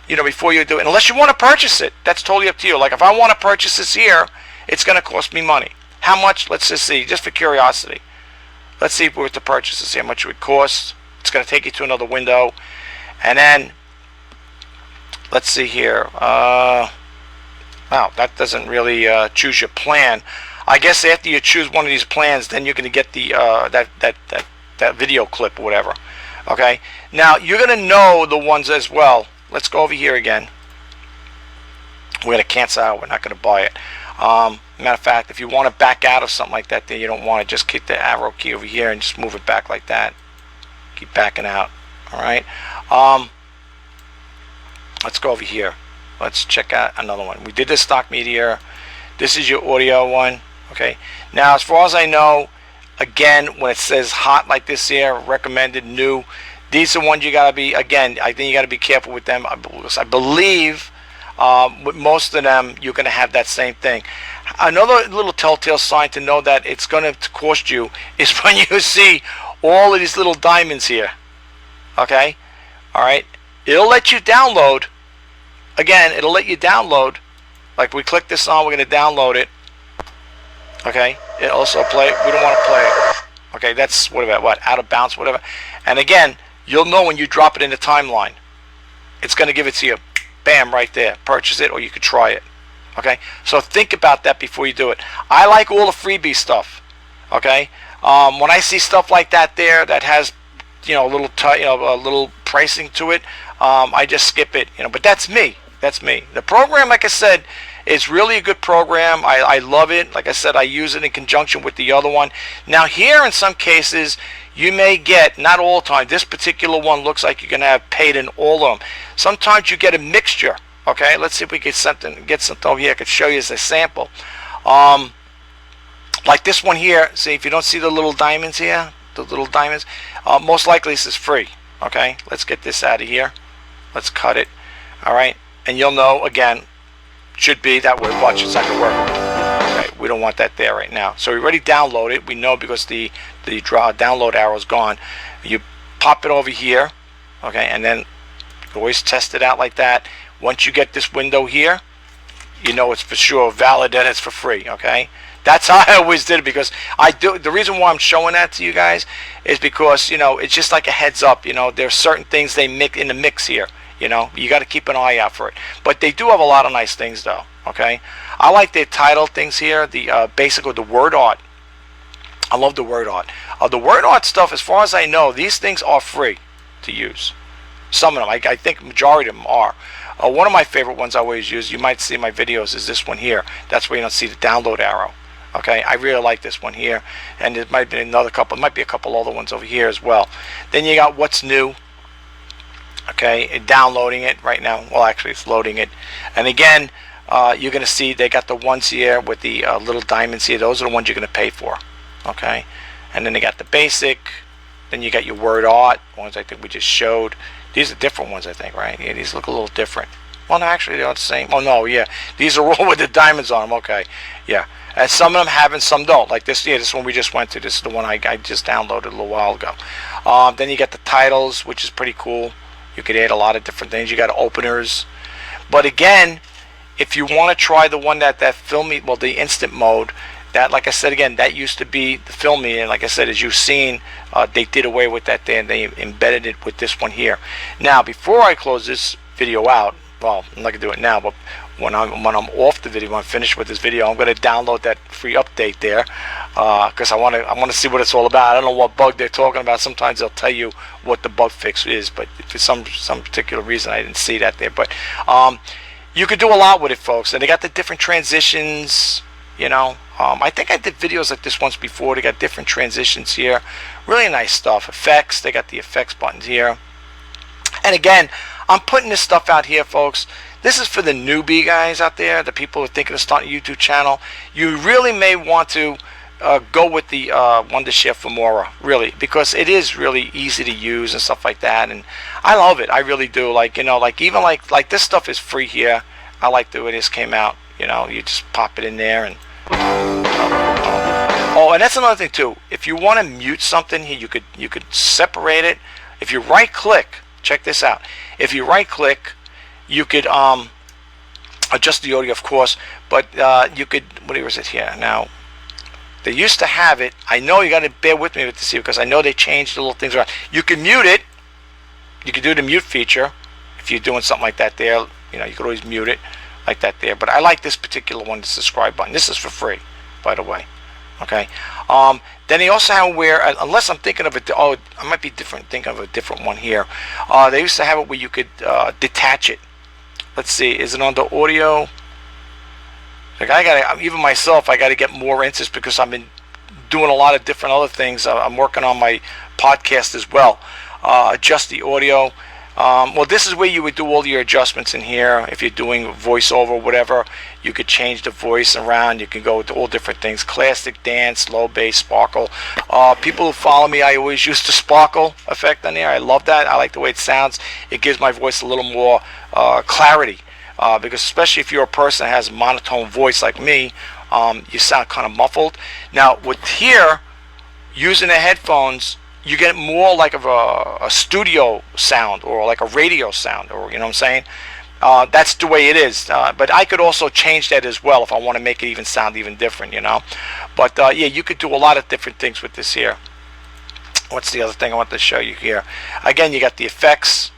you know, before you do it. Unless you want to purchase it. That's totally up to you. Like if I want to purchase this here, it's going to cost me money. How much? Let's just see, just for curiosity. Let's see if we were to purchase this, see how much it would cost. It's going to take you to another window. And then, let's see here. Wow, that doesn't really choose your plan. I guess after you choose one of these plans, then you're going to get the that video clip or whatever. Okay? Now, you're going to know the ones as well. Let's go over here again. We're going to cancel out. We're not going to buy it. Matter of fact, if you want to back out of something like that, then you don't want to, just keep the arrow key over here and just move it back like that. Keep backing out. All right. Let's go over here. Let's check out another one. We did the stock media. This is your audio one. Okay. Now, as far as I know, again, when it says hot like this here, recommended, new, these are ones you got to be, again, I think you got to be careful with them. I believe with most of them, you're going to have that same thing. Another little telltale sign to know that it's going to cost you is when you see all of these little diamonds here. Okay, all right. It'll let you download. Again, it'll let you download. Like we click this on, we're going to download it. Okay, it also play. We don't want to play it. Okay, that's what out of bounds, whatever. And again, you'll know when you drop it in the timeline. It's going to give it to you, bam, right there. Purchase it, or you could try it. Okay, so think about that before you do it. I like all the freebie stuff. Okay, when I see stuff like that there that has, a little pricing to it, I just skip it. But that's me. That's me. The program, like I said, is really a good program. I love it. Like I said, I use it in conjunction with the other one. Now here, in some cases, you may get, not all the time, this particular one looks like you're going to have paid in all of them. Sometimes you get a mixture. Okay, let's see if we get something over here. I could show you as a sample. Like this one here. See, if you don't see the little diamonds here, most likely this is free. Okay, let's get this out of here. Let's cut it. All right, and you'll know, again, should be that way. Watch, it's not going to work. Okay, we don't want that there right now. So we already download it. We know because the download arrow is gone. You pop it over here. Okay, and then always test it out like that. Once you get this window here, you know it's for sure valid and it's for free. Okay, that's how I always did it, because the reason why I'm showing that to you guys is because it's just like a heads up. There's certain things they mix in the mix here. You got to keep an eye out for it. But they do have a lot of nice things though. Okay, I like their title things here. The basically the word art. I love the word art. The word art stuff, as far as I know, these things are free to use. Some of them, I think majority of them are. One of my favorite ones I always use, you might see in my videos, is this one here. That's where you don't see the download arrow. Okay, I really like this one here, and it might be another couple. It might be a couple other ones over here as well. Then you got what's new. Okay, downloading it right now. Well, actually, it's loading it. And again, you're going to see they got the ones here with the little diamonds here. Those are the ones you're going to pay for. Okay, and then they got the basic. Then you got your word art ones. I think we just showed. These are different ones, I think, right? Yeah, these look a little different. Well, no, actually, they're the same. Oh, no, yeah. These are all with the diamonds on them. Okay, yeah. And some of them have and some don't. Like this, yeah, this one we just went to. This is the one I just downloaded a little while ago. Then you got the titles, which is pretty cool. You could add a lot of different things. You got openers. But again, if you want to try the one that filmy, well, the instant mode, that, like I said again, that used to be the filmy, and like I said, as you've seen, they did away with that there, and they embedded it with this one here. Now, before I close this video out, well, I'm not gonna do it now, but when I'm off the video, when I'm finished with this video, I'm gonna download that free update there, because I want to see what it's all about. I don't know what bug they're talking about. Sometimes they'll tell you what the bug fix is, but for some particular reason, I didn't see that there. But you could do a lot with it, folks, and they got the different transitions. I think I did videos like this once before. They got different transitions here. Really nice stuff. Effects. They got the effects buttons here. And again, I'm putting this stuff out here, folks. This is for the newbie guys out there, the people who are thinking of starting a YouTube channel. You really may want to go with the Wondershare Filmora, really, because it is really easy to use and stuff like that. And I love it. I really do. Like, even like this stuff is free here. I like the way this came out. You just pop it in there and oh, and that's another thing too. If you want to mute something here, you could separate it. If you right click, check this out. If you right click, you could adjust the audio, of course, but you could, what is it here now? They used to have it. I know you got to bear with me to see, because I know they changed the little things around. You can mute it. You can do the mute feature if you're doing something like that there. You could always mute it like that there. But I like this particular one, the subscribe button. This is for free, by the way. Okay. Then they also have where, unless I'm thinking of it, I might be thinking of a different one here. They used to have it where you could detach it. Let's see, is it on the audio? Like even myself, I gotta get more into this, because I've been doing a lot of different other things. I'm working on my podcast as well. Adjust the audio. Well, this is where you would do all your adjustments in here. If you're doing voiceover or whatever, you could change the voice around. You can go to all different things: classic, dance, low bass, sparkle. People who follow me, I always use the sparkle effect on there. I love that. I like the way it sounds. It gives my voice a little more clarity, because especially if you're a person that has a monotone voice like me, you sound kind of muffled. Now with here, using the headphones, you get more like of a studio sound, or like a radio sound, or you know what I'm saying. That's the way it is, but I could also change that as well if I want to make it even sound even different, you know. But yeah, you could do a lot of different things with this here. What's the other thing I want to show you here? Again, you got the effects.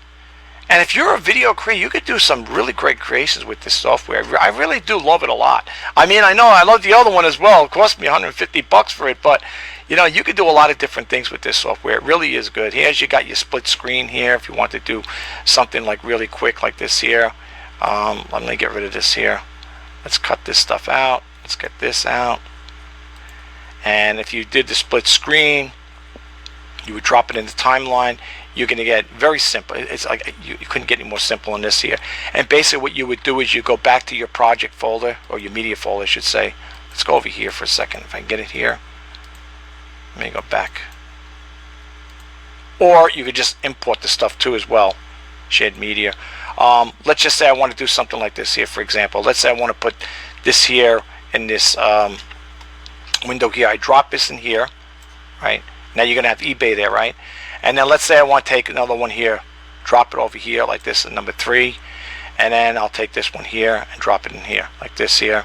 And if you're a video creator, you could do some really great creations with this software. I really do love it a lot. I mean, I know I love the other one as well. It cost me $150 for it, but you know, you could do a lot of different things with this software. It really is good. Here's, you got your split screen here if you want to do something like really quick like this here. Let me get rid of this here. Let's cut this stuff out. Let's get this out. And if you did the split screen, you would drop it in the timeline. You're going to get very simple. It's like you couldn't get any more simple in this here. And basically what you would do is you go back to your project folder, or your media folder I should say. Let's go over here for a second if I can get it here. Let me go back. Or you could just import the stuff too as well. Shared media. Let's just say I want to do something like this here, for example. Let's say I want to put this here in this window here. I drop this in here, right? Now you're going to have eBay there, right? And then let's say I want to take another one here, drop it over here like this at number 3, and then I'll take this one here and drop it in here like this here.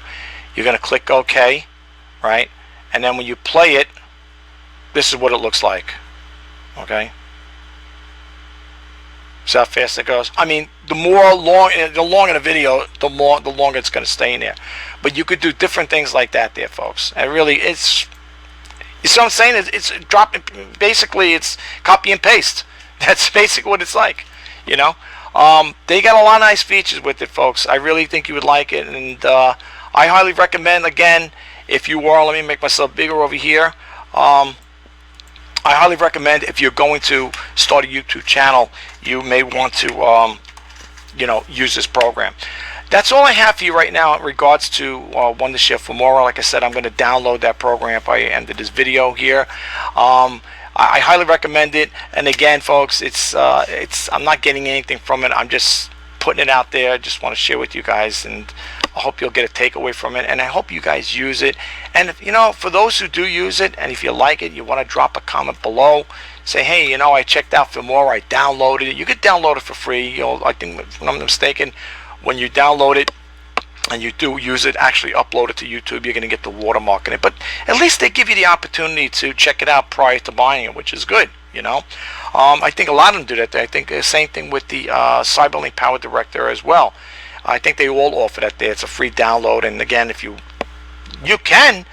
You're going to click OK, right? And then when you play it, this is what it looks like. Okay? See how fast it goes? I mean, the longer the video, the longer it's going to stay in there. But you could do different things like that there, folks. And really, it's, you see what I'm saying? It's dropping. Basically, it's copy and paste. That's basically what it's like. You know, they got a lot of nice features with it, folks. I really think you would like it, and I highly recommend. Again, if you are, let me make myself bigger over here. I highly recommend, if you're going to start a YouTube channel, you may want to, you know, use this program. That's all I have for you right now in regards to Wondershare Filmora. Like I said, I'm going to download that program by the end of this video here. I highly recommend it. And again, folks, I'm not getting anything from it. I'm just putting it out there. I just want to share with you guys, and I hope you'll get a takeaway from it, and I hope you guys use it. And if, you know, for those who do use it, and if you like it, you want to drop a comment below, say, hey, you know, I checked out Filmora, I downloaded it. You could download it for free. You know, I think, if I'm not mistaken, when you download it and you do use it, actually upload it to YouTube, you're going to get the watermark in it. But at least they give you the opportunity to check it out prior to buying it, which is good. You know, I think a lot of them do that. I think the same thing with the Cyberlink Power Director as well. I think they all offer that there. It's a free download, and again, if you can,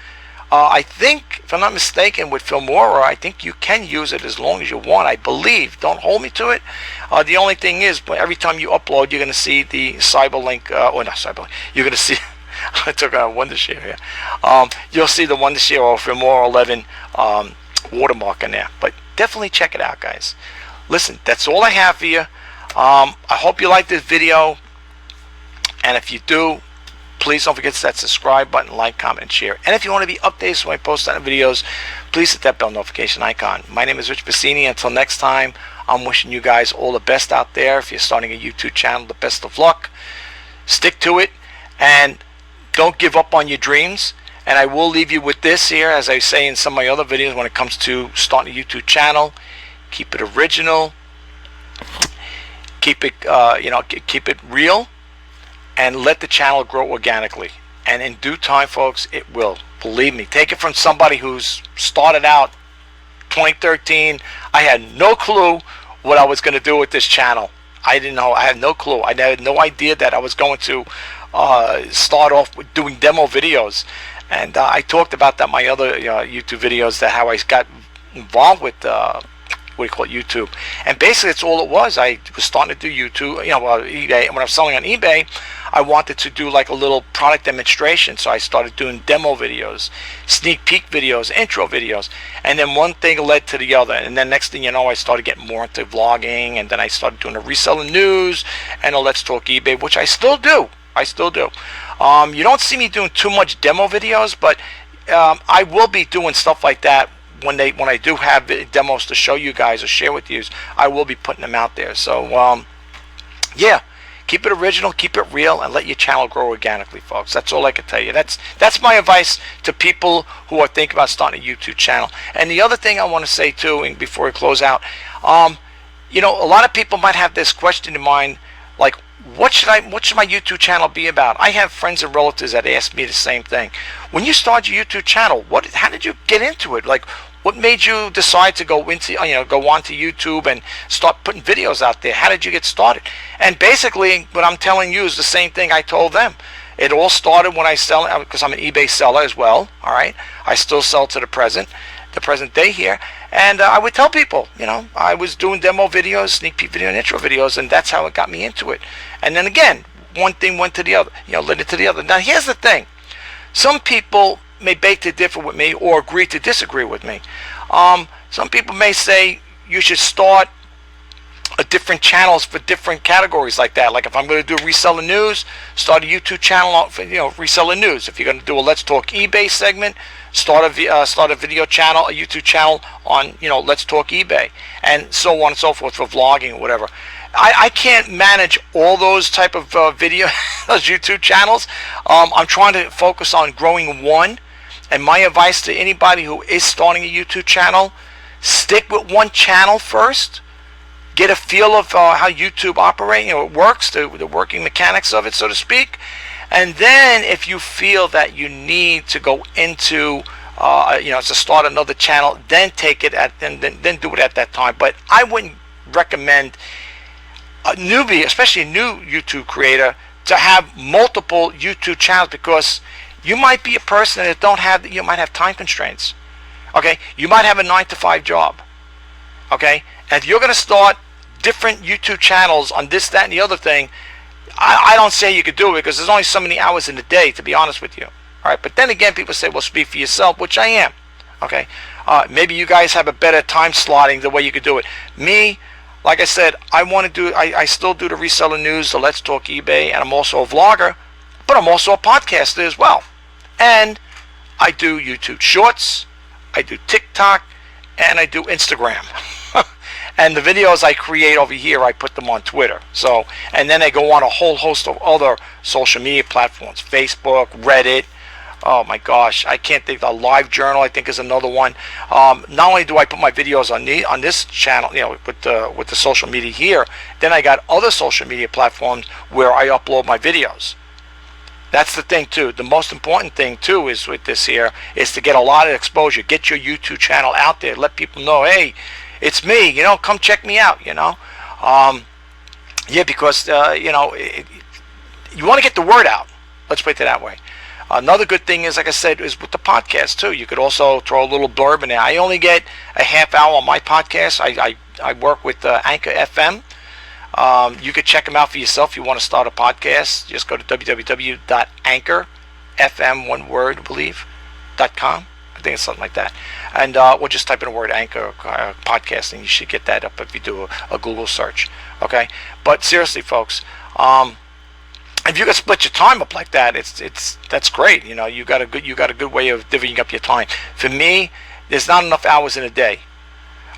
I think, if I'm not mistaken, with Filmora, I think you can use it as long as you want, I believe. Don't hold me to it. The only thing is, every time you upload, you're going to see the Cyberlink, or not Cyberlink, you're going to see, I took a Wondershare here. You'll see the Wondershare or Filmora 11 watermark in there. But definitely check it out, guys. Listen, that's all I have for you. I hope you like this video. And if you do, please don't forget to hit that subscribe button, like, comment, and share. And if you want to be updated when I post on videos, please hit that bell notification icon. My name is Rich Bassini. Until next time, I'm wishing you guys all the best out there. If you're starting a YouTube channel, the best of luck. Stick to it, and don't give up on your dreams. And I will leave you with this here, as I say in some of my other videos when it comes to starting a YouTube channel. Keep it original. Keep it, keep it real. And let the channel grow organically. And in due time, folks, it will. Believe me. Take it from somebody who's started out 2013. I had no clue what I was going to do with this channel. I didn't know. I had no clue. I had no idea that I was going to start off with doing demo videos. And I talked about that in my other YouTube videos, that how I got involved with YouTube. And basically, that's all it was. I was starting to do YouTube, eBay. And when I was selling on eBay, I wanted to do like a little product demonstration. So I started doing demo videos, sneak peek videos, intro videos. And then one thing led to the other. And then next thing you know, I started getting more into vlogging. And then I started doing the reselling news and a Let's Talk eBay, which I still do. You don't see me doing too much demo videos, but I will be doing stuff like that. When I do have demos to show you guys or share with you, I will be putting them out there. So yeah, Keep it original, keep it real, and let your channel grow organically, folks. That's all I can tell you. That's my advice to people who are thinking about starting a YouTube channel. And the other thing I want to say too, and before we close out, you know, a lot of people might have this question in mind, like, what should my YouTube channel be about? I have friends and relatives that ask me the same thing. When you start your YouTube channel, how did you get into it? Like, what made you decide to go onto YouTube and start putting videos out there? How did you get started? And basically, what I'm telling you is the same thing I told them. It all started when I sell, because I'm an eBay seller as well. All right, I still sell to the present day here, and I would tell people, you know, I was doing demo videos, sneak peek video, and intro videos, and that's how it got me into it. And then again, one thing went to the other, you know, led it to the other. Now here's the thing: some people may beg to differ with me or agree to disagree with me. Some people may say you should start different channels for different categories like that. Like if I'm going to do reseller news, start a YouTube channel for, you know, reseller news. If you're going to do a Let's Talk eBay segment, start a video channel, a YouTube channel on, you know, Let's Talk eBay, and so on and so forth for vlogging or whatever. I can't manage all those type of those YouTube channels. I'm trying to focus on growing one. And my advice to anybody who is starting a YouTube channel, stick with one channel first. Get a feel of how YouTube operates, you know, it works, the working mechanics of it, so to speak. And then if you feel that you need to go into, you know, to start another channel, then take it then do it at that time. But I wouldn't recommend a newbie, especially a new YouTube creator, to have multiple YouTube channels, because you might be a person that you might have time constraints. Okay, you might have a 9-to-5 job. Okay, and if you're going to start different YouTube channels on this, that, and the other thing, I don't say you could do it, because there's only so many hours in the day, to be honest with you. All right, but then again, people say, well, speak for yourself, which I am. Okay, maybe you guys have a better time slotting the way you could do it. Me, like I said, I still do the reseller news, the Let's Talk eBay, and I'm also a vlogger, but I'm also a podcaster as well. And I do YouTube Shorts, I do TikTok, and I do Instagram. And the videos I create over here, I put them on Twitter. So, and then they go on a whole host of other social media platforms, Facebook, Reddit. Oh my gosh, I can't think. The Live Journal, I think, is another one. Not only do I put my videos on this channel, you know, with the social media here, then I got other social media platforms where I upload my videos. That's the thing too. The most important thing too is with this here is to get a lot of exposure. Get your YouTube channel out there. Let people know, hey, it's me. You know, come check me out. You know, yeah, because you know, you want to get the word out. Let's put it that way. Another good thing is, like I said, is with the podcast too. You could also throw a little blurb in there. I only get a half hour on my podcast. I work with Anchor FM. You could check them out for yourself if you want to start a podcast. Just go to www.anchorfm, one word, I believe, .com. I think it's something like that. And we'll just type in the word Anchor podcasting. You should get that up if you do a Google search. Okay? But seriously, folks, if you can split your time up like that, that's great. You know, you got a good way of divvying up your time. For me, there's not enough hours in a day.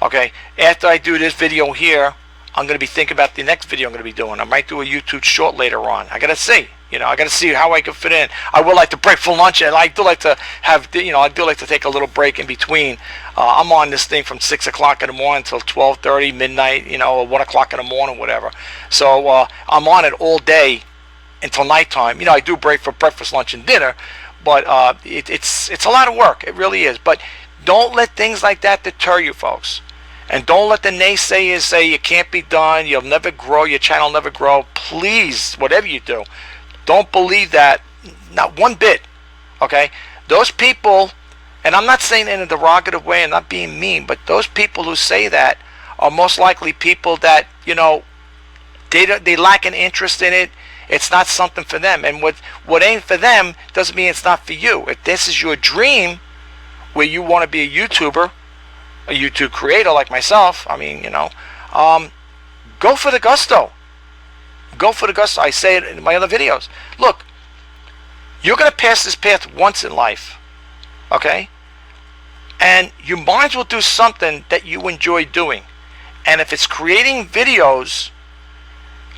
Okay? After I do this video here, I'm going to be thinking about the next video I'm going to be doing. I might do a YouTube short later on. I got to see. You know, I got to see how I can fit in. I would like to break for lunch, and I do like to have, you know, I do like to take a little break in between. I'm on this thing from 6 o'clock in the morning until 12:30, midnight, you know, or 1 o'clock in the morning, whatever. So I'm on it all day until nighttime. You know, I do break for breakfast, lunch, and dinner, but it's a lot of work. It really is. But don't let things like that deter you, folks. And don't let the naysayers say you can't be done, you'll never grow, your channel will never grow. Please, whatever you do, don't believe that, not one bit. Okay? Those people, and I'm not saying in a derogative way and not being mean, but those people who say that are most likely people that, you know, they lack an interest in it. It's not something for them. And what ain't for them doesn't mean it's not for you. If this is your dream, where you want to be a YouTuber, a YouTube creator like myself, I mean, you know, go for the gusto. Go for the gusto. I say it in my other videos. Look, you're going to pass this path once in life, okay? And you might as well do something that you enjoy doing. And if it's creating videos,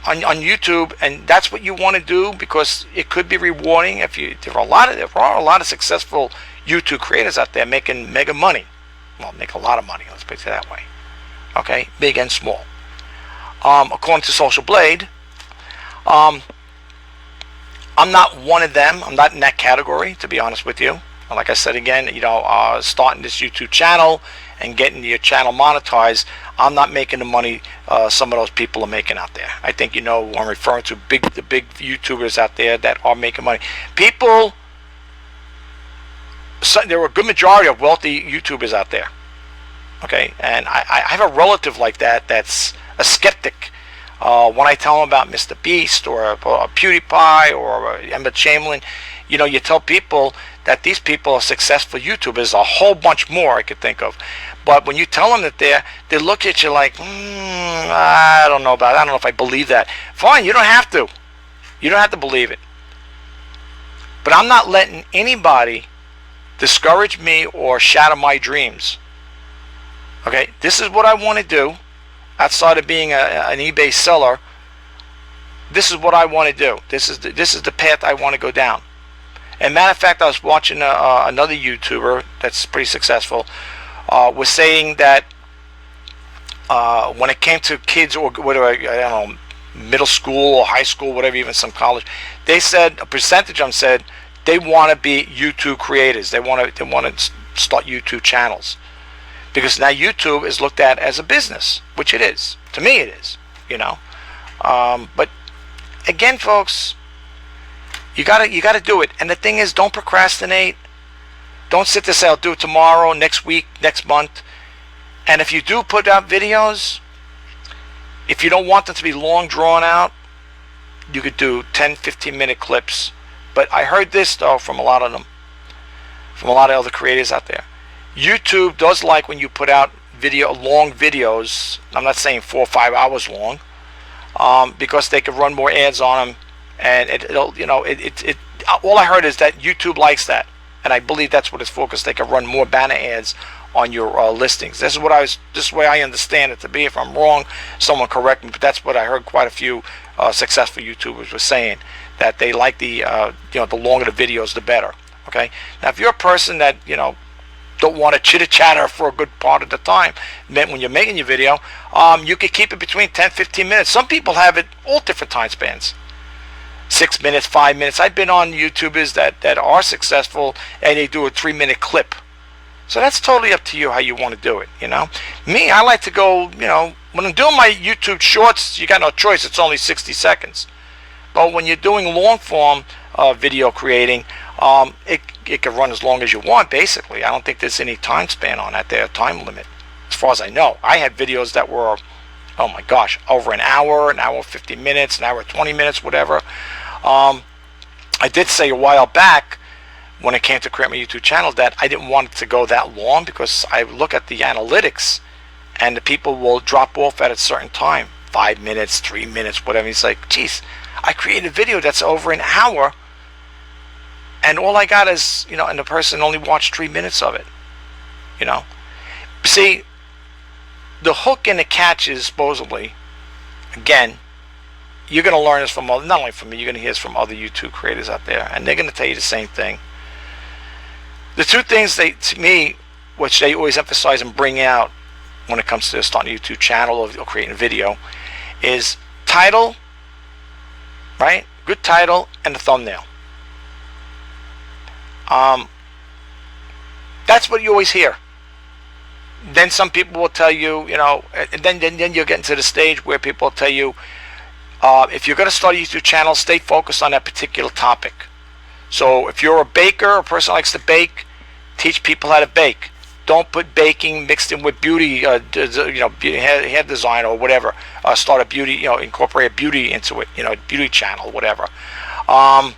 on YouTube, and that's what you want to do because it could be rewarding. There are a lot of successful YouTube creators out there making mega money. Well, make a lot of money. Let's put it that way. Okay, big and small. According to Social Blade, I'm not one of them. I'm not in that category, to be honest with you. Like I said again, starting this YouTube channel and getting your channel monetized, I'm not making the money some of those people are making out there. I think you know who I'm referring to, the big YouTubers out there that are making money. There are a good majority of wealthy YouTubers out there. Okay, and I have a relative like that that's a skeptic. When I tell them about Mr. Beast or PewDiePie or Emma Chamberlain, you tell people that these people are successful YouTubers, a whole bunch more I could think of. But when you tell them that they look at you like, I don't know about it. I don't know if I believe that. Fine, you don't have to. You don't have to believe it. But I'm not letting anybody discourage me or shatter my dreams. Okay, this is what I want to do. Outside of being an eBay seller, this is what I want to do. This is the path I want to go down. And matter of fact, I was watching another YouTuber that's pretty successful was saying that when it came to kids or whatever, I don't know, middle school or high school, whatever, even some college, they said a percentage of them said they want to be YouTube creators. They want to start YouTube channels. Because now YouTube is looked at as a business, which it is. To me, it is. But again, folks, you gotta do it. And the thing is, don't procrastinate. Don't sit there and say, I'll do it tomorrow, next week, next month. And if you do put out videos, if you don't want them to be long, drawn out, you could do 10, 15-minute clips. But I heard this, though, from a lot of them, from a lot of other creators out there. YouTube does like when you put out long videos. I'm not saying 4 or 5 hours long, because they can run more ads on them, and it'll all I heard is that YouTube likes that, and I believe that's what it's for, because they can run more banner ads on your listings. This is way I understand it to be. If I'm wrong, someone correct me, but that's what I heard quite a few successful YouTubers were saying, that they like the longer the videos, the better. Okay, now if you're a person that don't want to chitter-chatter for a good part of the time, when you're making your video, you could keep it between 10-15 minutes. Some people have it all different time spans, 6 minutes, 5 minutes. I've been on YouTubers that are successful and they do a 3-minute clip. So that's totally up to you how you want to do it. Me, I like to go, when I'm doing my YouTube shorts, you got no choice, it's only 60 seconds. But when you're doing long form video creating, it can run as long as you want, basically. I don't think there's any time span on that there, time limit, as far as I know. I had videos that were, oh my gosh, over an hour 50 minutes, an hour 20 minutes, whatever. I did say a while back, when it came to create my YouTube channel, that I didn't want it to go that long, because I look at the analytics, and the people will drop off at a certain time, 5 minutes, 3 minutes, whatever. It's like, geez, I created a video that's over an hour, and all I got is, and the person only watched 3 minutes of it. See, the hook and the catch is supposedly, again, you're going to learn this from, not only from me, you're going to hear this from other YouTube creators out there, and they're going to tell you the same thing. The two things to me, which they always emphasize and bring out when it comes to starting a YouTube channel or creating a video, is title, right? Good title and the thumbnail. That's what you always hear. Then some people will tell you, and then you're getting to the stage where people will tell you, if you're going to start a YouTube channel, stay focused on that particular topic. So if you're a baker, a person who likes to bake, teach people how to bake. Don't put baking mixed in with beauty, hair design or whatever. Start a beauty, incorporate beauty into it, beauty channel, whatever. Or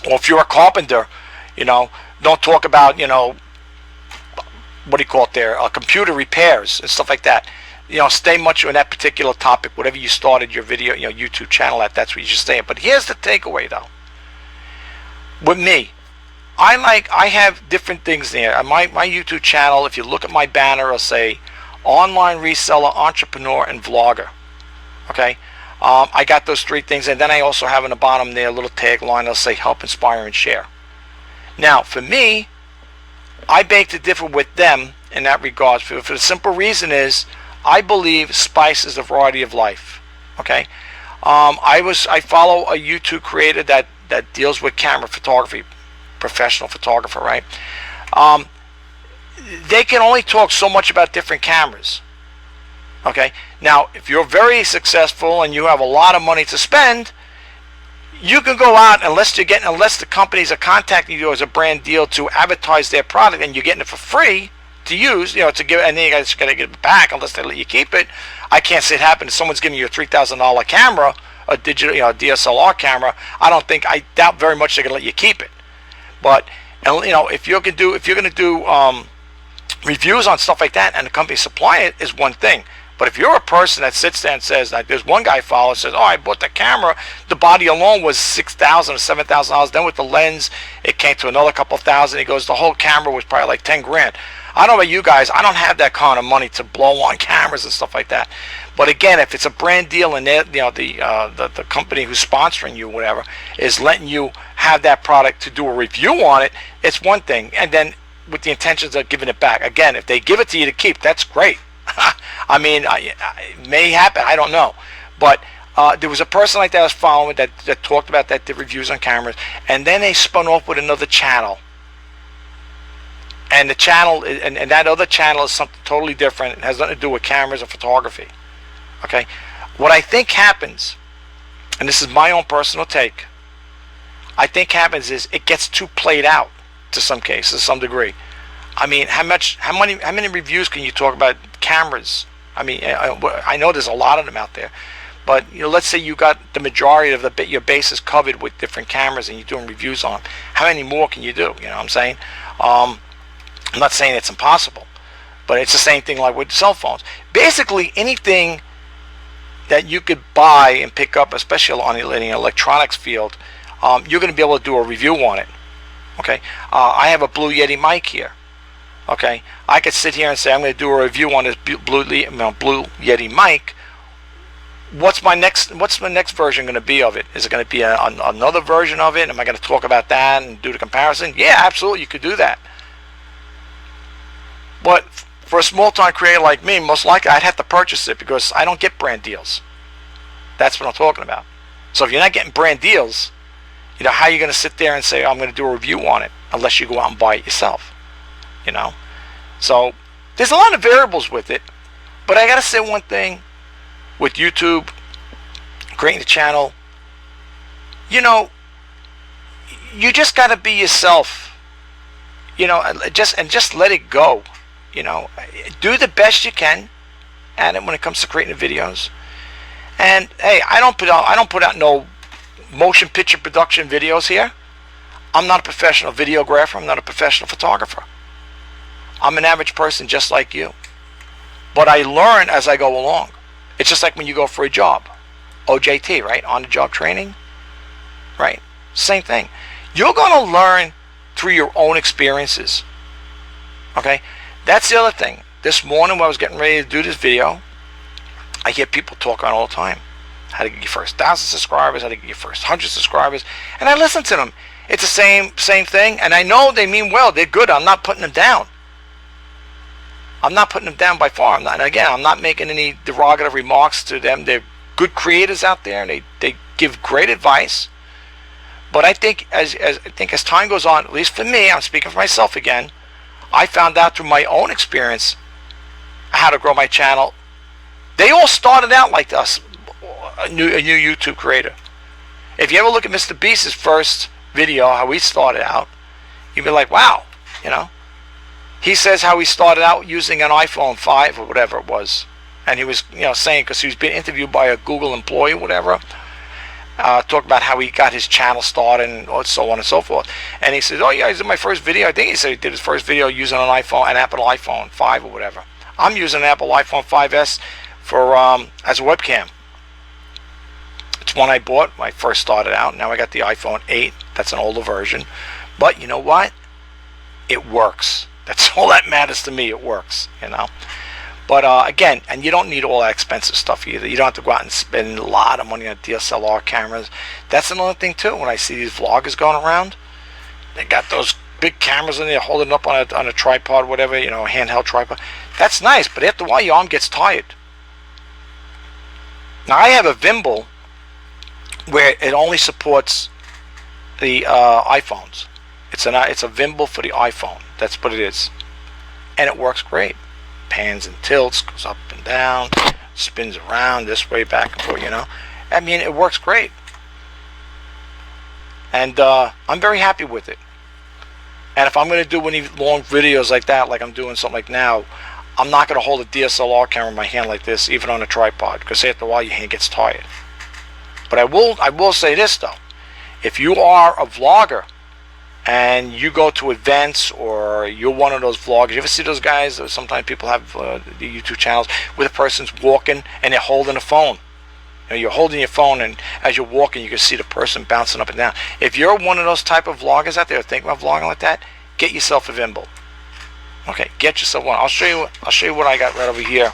if you're a carpenter, don't talk about, what do you call it there, computer repairs and stuff like that. Stay much on that particular topic, whatever you started your video, YouTube channel at, that's where you should stay at. But here's the takeaway, though. With me, I have different things there. My YouTube channel, if you look at my banner, it'll say online reseller, entrepreneur, and vlogger. Okay? I got those 3 things, and then I also have in the bottom there a little tagline that'll say help, inspire, and share. Now, for me, I beg to differ with them in that regard for the simple reason is I believe spice is the variety of life. Okay, I follow a YouTube creator that deals with camera photography, professional photographer, right? They can only talk so much about different cameras. Okay, now if you're very successful and you have a lot of money to spend, you can go out unless the companies are contacting you as a brand deal to advertise their product and you're getting it for free to use, to give, and then you guys got to give it back unless they let you keep it. I can't see it happen. If someone's giving you a $3,000 camera, a digital, DSLR camera, I doubt very much they're gonna let you keep it. But if you're gonna do reviews on stuff like that and the company supplying it is one thing. But if you're a person that sits there and says, like there's one guy follows, says, I bought the camera, the body alone was $6,000 or $7,000. Then with the lens, it came to another couple thousand. He goes, the whole camera was probably like 10 grand. I don't know about you guys. I don't have that kind of money to blow on cameras and stuff like that. But again, if it's a brand deal and the company who's sponsoring you, whatever, is letting you have that product to do a review on it, it's one thing. And then with the intentions of giving it back. Again, if they give it to you to keep, that's great. I mean, it may happen. I don't know. But there was a person like that I was following that talked about that, did reviews on cameras. And then they spun off with another channel. And the channel, and that other channel is something totally different. It has nothing to do with cameras or photography. Okay? What I think happens, and this is my own personal take, I think happens is it gets too played out to some cases, some degree. I mean, how many reviews can you talk about cameras? I mean, I know there's a lot of them out there, but let's say you got the majority of your bases covered with different cameras, and you're doing reviews on them. How many more can you do? You know what I'm saying? I'm not saying it's impossible, but it's the same thing like with cell phones. Basically, anything that you could buy and pick up, especially on the electronics field, you're going to be able to do a review on it. Okay, I have a Blue Yeti mic here. Okay, I could sit here and say I'm going to do a review on this Blue Yeti mic. What's my next version going to be of it? Is it going to be another version of it? Am I going to talk about that and do the comparison? Yeah, absolutely, you could do that. But for a small-time creator like me, most likely I'd have to purchase it because I don't get brand deals. That's what I'm talking about. So if you're not getting brand deals, how are you going to sit there and say, I'm going to do a review on it, unless you go out and buy it yourself? So there's a lot of variables with it. But I got to say one thing with YouTube, creating the channel, you just got to be yourself, just let it go. Do the best you can at it when it comes to creating the videos. And hey, I don't put out no motion picture production videos here. I'm not a professional videographer. I'm not a professional photographer. I'm an average person just like you. But I learn as I go along. It's just like when you go for a job. OJT, right? On the job training. Right? Same thing. You're going to learn through your own experiences. Okay? That's the other thing. This morning when I was getting ready to do this video, I hear people talk on all the time. How to get your first 1,000 subscribers, how to get your first 100 subscribers. And I listen to them. It's the same thing. And I know they mean well. They're good. I'm not putting them down. I'm not putting them down by far. I'm not making any derogative remarks to them. They're good creators out there, and they give great advice. But I think as time goes on, at least for me, I'm speaking for myself again, I found out through my own experience how to grow my channel. They all started out like us, a new YouTube creator. If you ever look at Mr. Beast's first video, how he started out, you'd be like, wow, He says how he started out using an iPhone 5 or whatever it was. And he was, saying, because he was being interviewed by a Google employee or whatever, talk about how he got his channel started and so on and so forth. And he says, oh yeah, I did my first video. I think he said he did his first video using an Apple iPhone 5 or whatever. I'm using an Apple iPhone 5s for as a webcam. It's one I bought when I first started out. Now I got the iPhone 8. That's an older version. But you know what? It works. That's all that matters to me. It works, But again, and you don't need all that expensive stuff either. You don't have to go out and spend a lot of money on DSLR cameras. That's another thing too. When I see these vloggers going around, they got those big cameras in there holding up on a tripod, whatever, you know, handheld tripod. That's nice, but after a while your arm gets tired. Now I have a Vimble where it only supports the iPhones. It's a Vimble for the iPhone. That's what it is, and it works great. Pans and tilts, goes up and down, spins around this way, back and forth. You know, I mean, it works great, and I'm very happy with it. And if I'm going to do any long videos like that, like I'm doing something like now, I'm not going to hold a DSLR camera in my hand like this, even on a tripod, because after a while your hand gets tired. But I will say this though, if you are a vlogger and you go to events, or you're one of those vloggers, you ever see those guys? Sometimes people have the YouTube channels where the person's walking and they're holding a phone. You know, you're holding your phone, and as you're walking, you can see the person bouncing up and down. If you're one of those type of vloggers out there thinking about vlogging like that, get yourself a Vimble. Okay, get yourself one. I'll show you what I got right over here.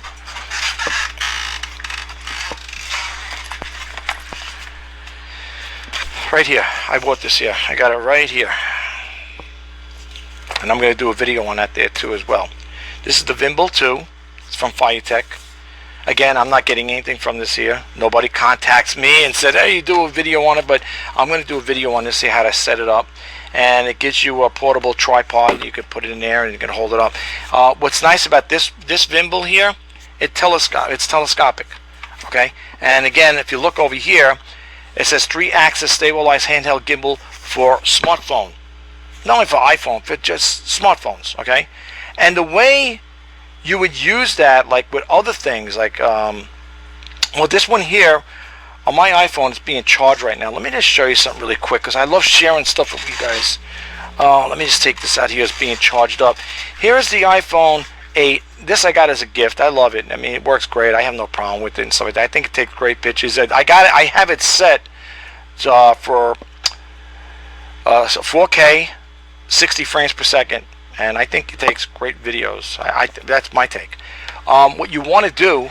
Right here, I bought this here. I got it right here, and I'm going to do a video on that there too as well. This is the Vimble 2. It's from Firetech. Again, I'm not getting anything from this here. Nobody contacts me and said, hey, you do a video on it, but I'm going to do a video on this, see how to set it up. And it gives you a portable tripod. You can put it in there and you can hold it up. What's nice about this Vimble here, it's telescopic. Okay, and again, if you look over here, it says 3-axis stabilized handheld gimbal for smartphone. Not only for iPhone, for just smartphones. Okay, and the way you would use that, like with other things, like well, this one here on my iPhone is being charged right now. Let me just show you something really quick, because I love sharing stuff with you guys. Let me just take this out here. It's being charged up. Here's the iPhone 8. This I got as a gift. I love it. I mean, it works great. I have no problem with it and stuff like that. I think it takes great pictures. I got it. I have it set for 4K, 60 frames per second, and I think it takes great videos. That's my take. What you want to do,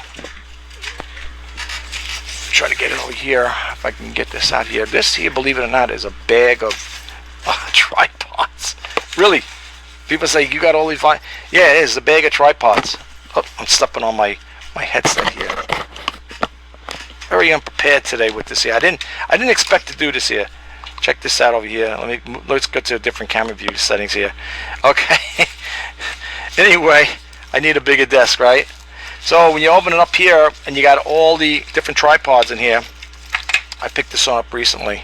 try to get it over here if I can get this out here. This here, believe it or not, is a bag of tripods. Really, people say you got all these. Yeah, it is a bag of tripods. Oh, I'm stepping on my headset here. Very unprepared today with this here. I didn't expect to do this here. Check this out over here. Let's go to a different camera view settings here. Okay. Anyway, I need a bigger desk, right? So when you open it up here and you got all the different tripods in here, I picked this one up recently.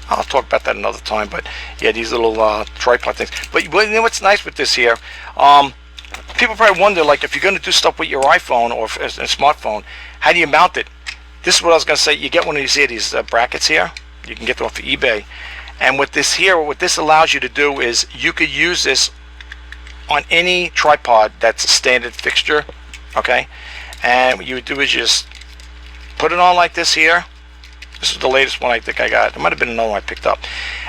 I'll talk about that another time, but yeah, these little tripod things. But you know what's nice with this here? People probably wonder, like, if you're going to do stuff with your iPhone or a smartphone, how do you mount it? This is what I was going to say. You get one of these here, these brackets here. You can get them off of eBay. And with this here, what this allows you to do is you could use this on any tripod that's a standard fixture. Okay, and what you would do is just put it on like this here. This is the latest one I think I got. It might have been another one I picked up.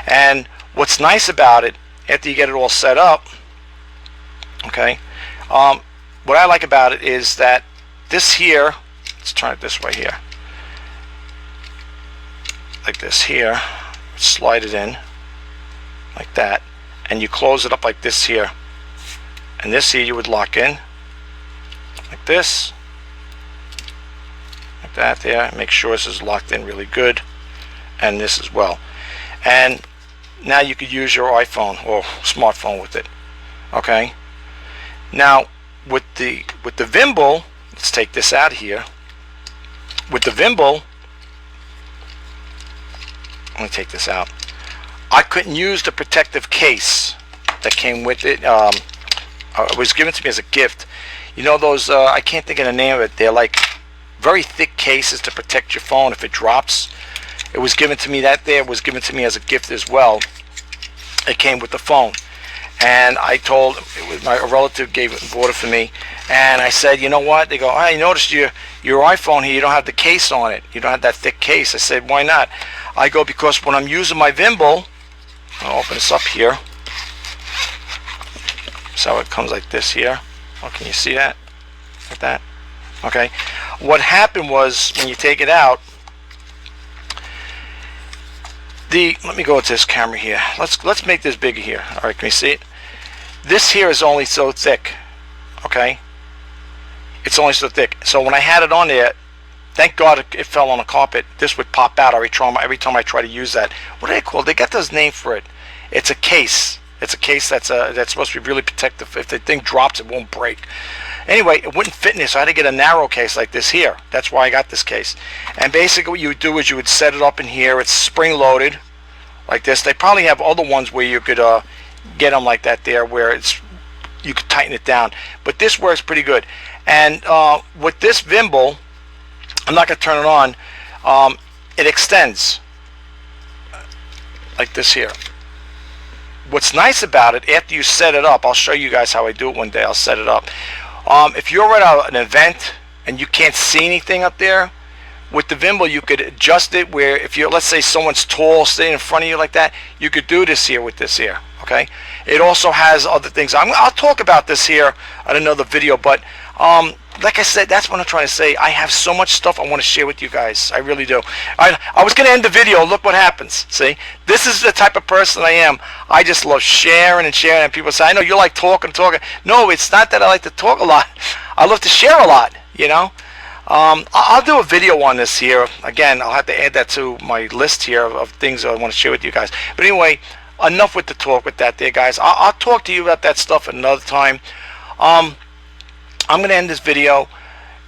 And what's nice about it, after you get it all set up, okay, what I like about it is that this here, let's turn it this way here, like this here, slide it in like that, and you close it up like this here, and this here you would lock in like this, like that there. Make sure this is locked in really good, and this as well. And now you could use your iPhone or smartphone with it. Okay, now with the Vimble, let's take this out of here. With the Vimble, let me take this out. I couldn't use the protective case that came with it. It was given to me as a gift. You know those, I can't think of the name of it. They're like very thick cases to protect your phone if it drops. It was given to me, that there was given to me as a gift as well. It came with the phone. And I told, it was a relative bought it for me. And I said, you know what? They go, I noticed your iPhone here, you don't have the case on it. You don't have that thick case. I said, why not? I go, because when I'm using my Vimble, I'll open this up here. So it comes like this here. Oh, can you see that? like that. Okay, what happened was when you take it out, let me go to this camera here. Let's make this bigger here. All right, can you see it? This here is only so thick. Okay, it's only so thick. So when I had it on there, thank God it fell on the carpet. This would pop out every time I try to use that. What do they call it? They got those name for it. It's a case. It's a case that's supposed to be really protective. If the thing drops, it won't break. Anyway, it wouldn't fit in there, so I had to get a narrow case like this here. That's why I got this case. And basically what you would do is you would set it up in here. It's spring-loaded like this. They probably have other ones where you could get them like that there, where you could tighten it down. But this works pretty good. And with this Vimble, I'm not going to turn it on. It extends like this here. What's nice about it, after you set it up, I'll show you guys how I do it one day. I'll set it up. If you're at an event and you can't see anything up there, with the Vimble you could adjust it where if you're, let's say someone's tall sitting in front of you like that, you could do this here with this here. Okay, it also has other things. I'll talk about this here in another video, but like I said, that's what I'm trying to say. I have so much stuff I want to share with you guys. I really do. I was going to end the video. Look what happens. See, this is the type of person I am. I just love sharing and sharing. And people say, I know you like talking. No, it's not that I like to talk a lot. I love to share a lot, you know. I'll do a video on this here. Again, I'll have to add that to my list here of things I want to share with you guys. But anyway, enough with the talk with that there, guys. I'll talk to you about that stuff another time. I'm going to end this video.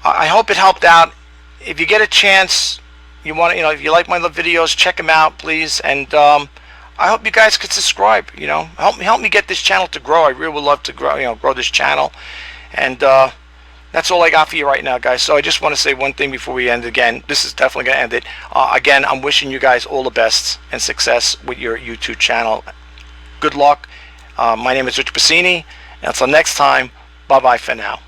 I hope it helped out. If you get a chance, if you like my little videos, check them out, please. And I hope you guys could subscribe. Help me get this channel to grow. I really would love to grow this channel. And that's all I got for you right now, guys. So I just want to say one thing before we end again. This is definitely going to end it. Again, I'm wishing you guys all the best and success with your YouTube channel. Good luck. My name is Rich Bassini. And until next time, bye-bye for now.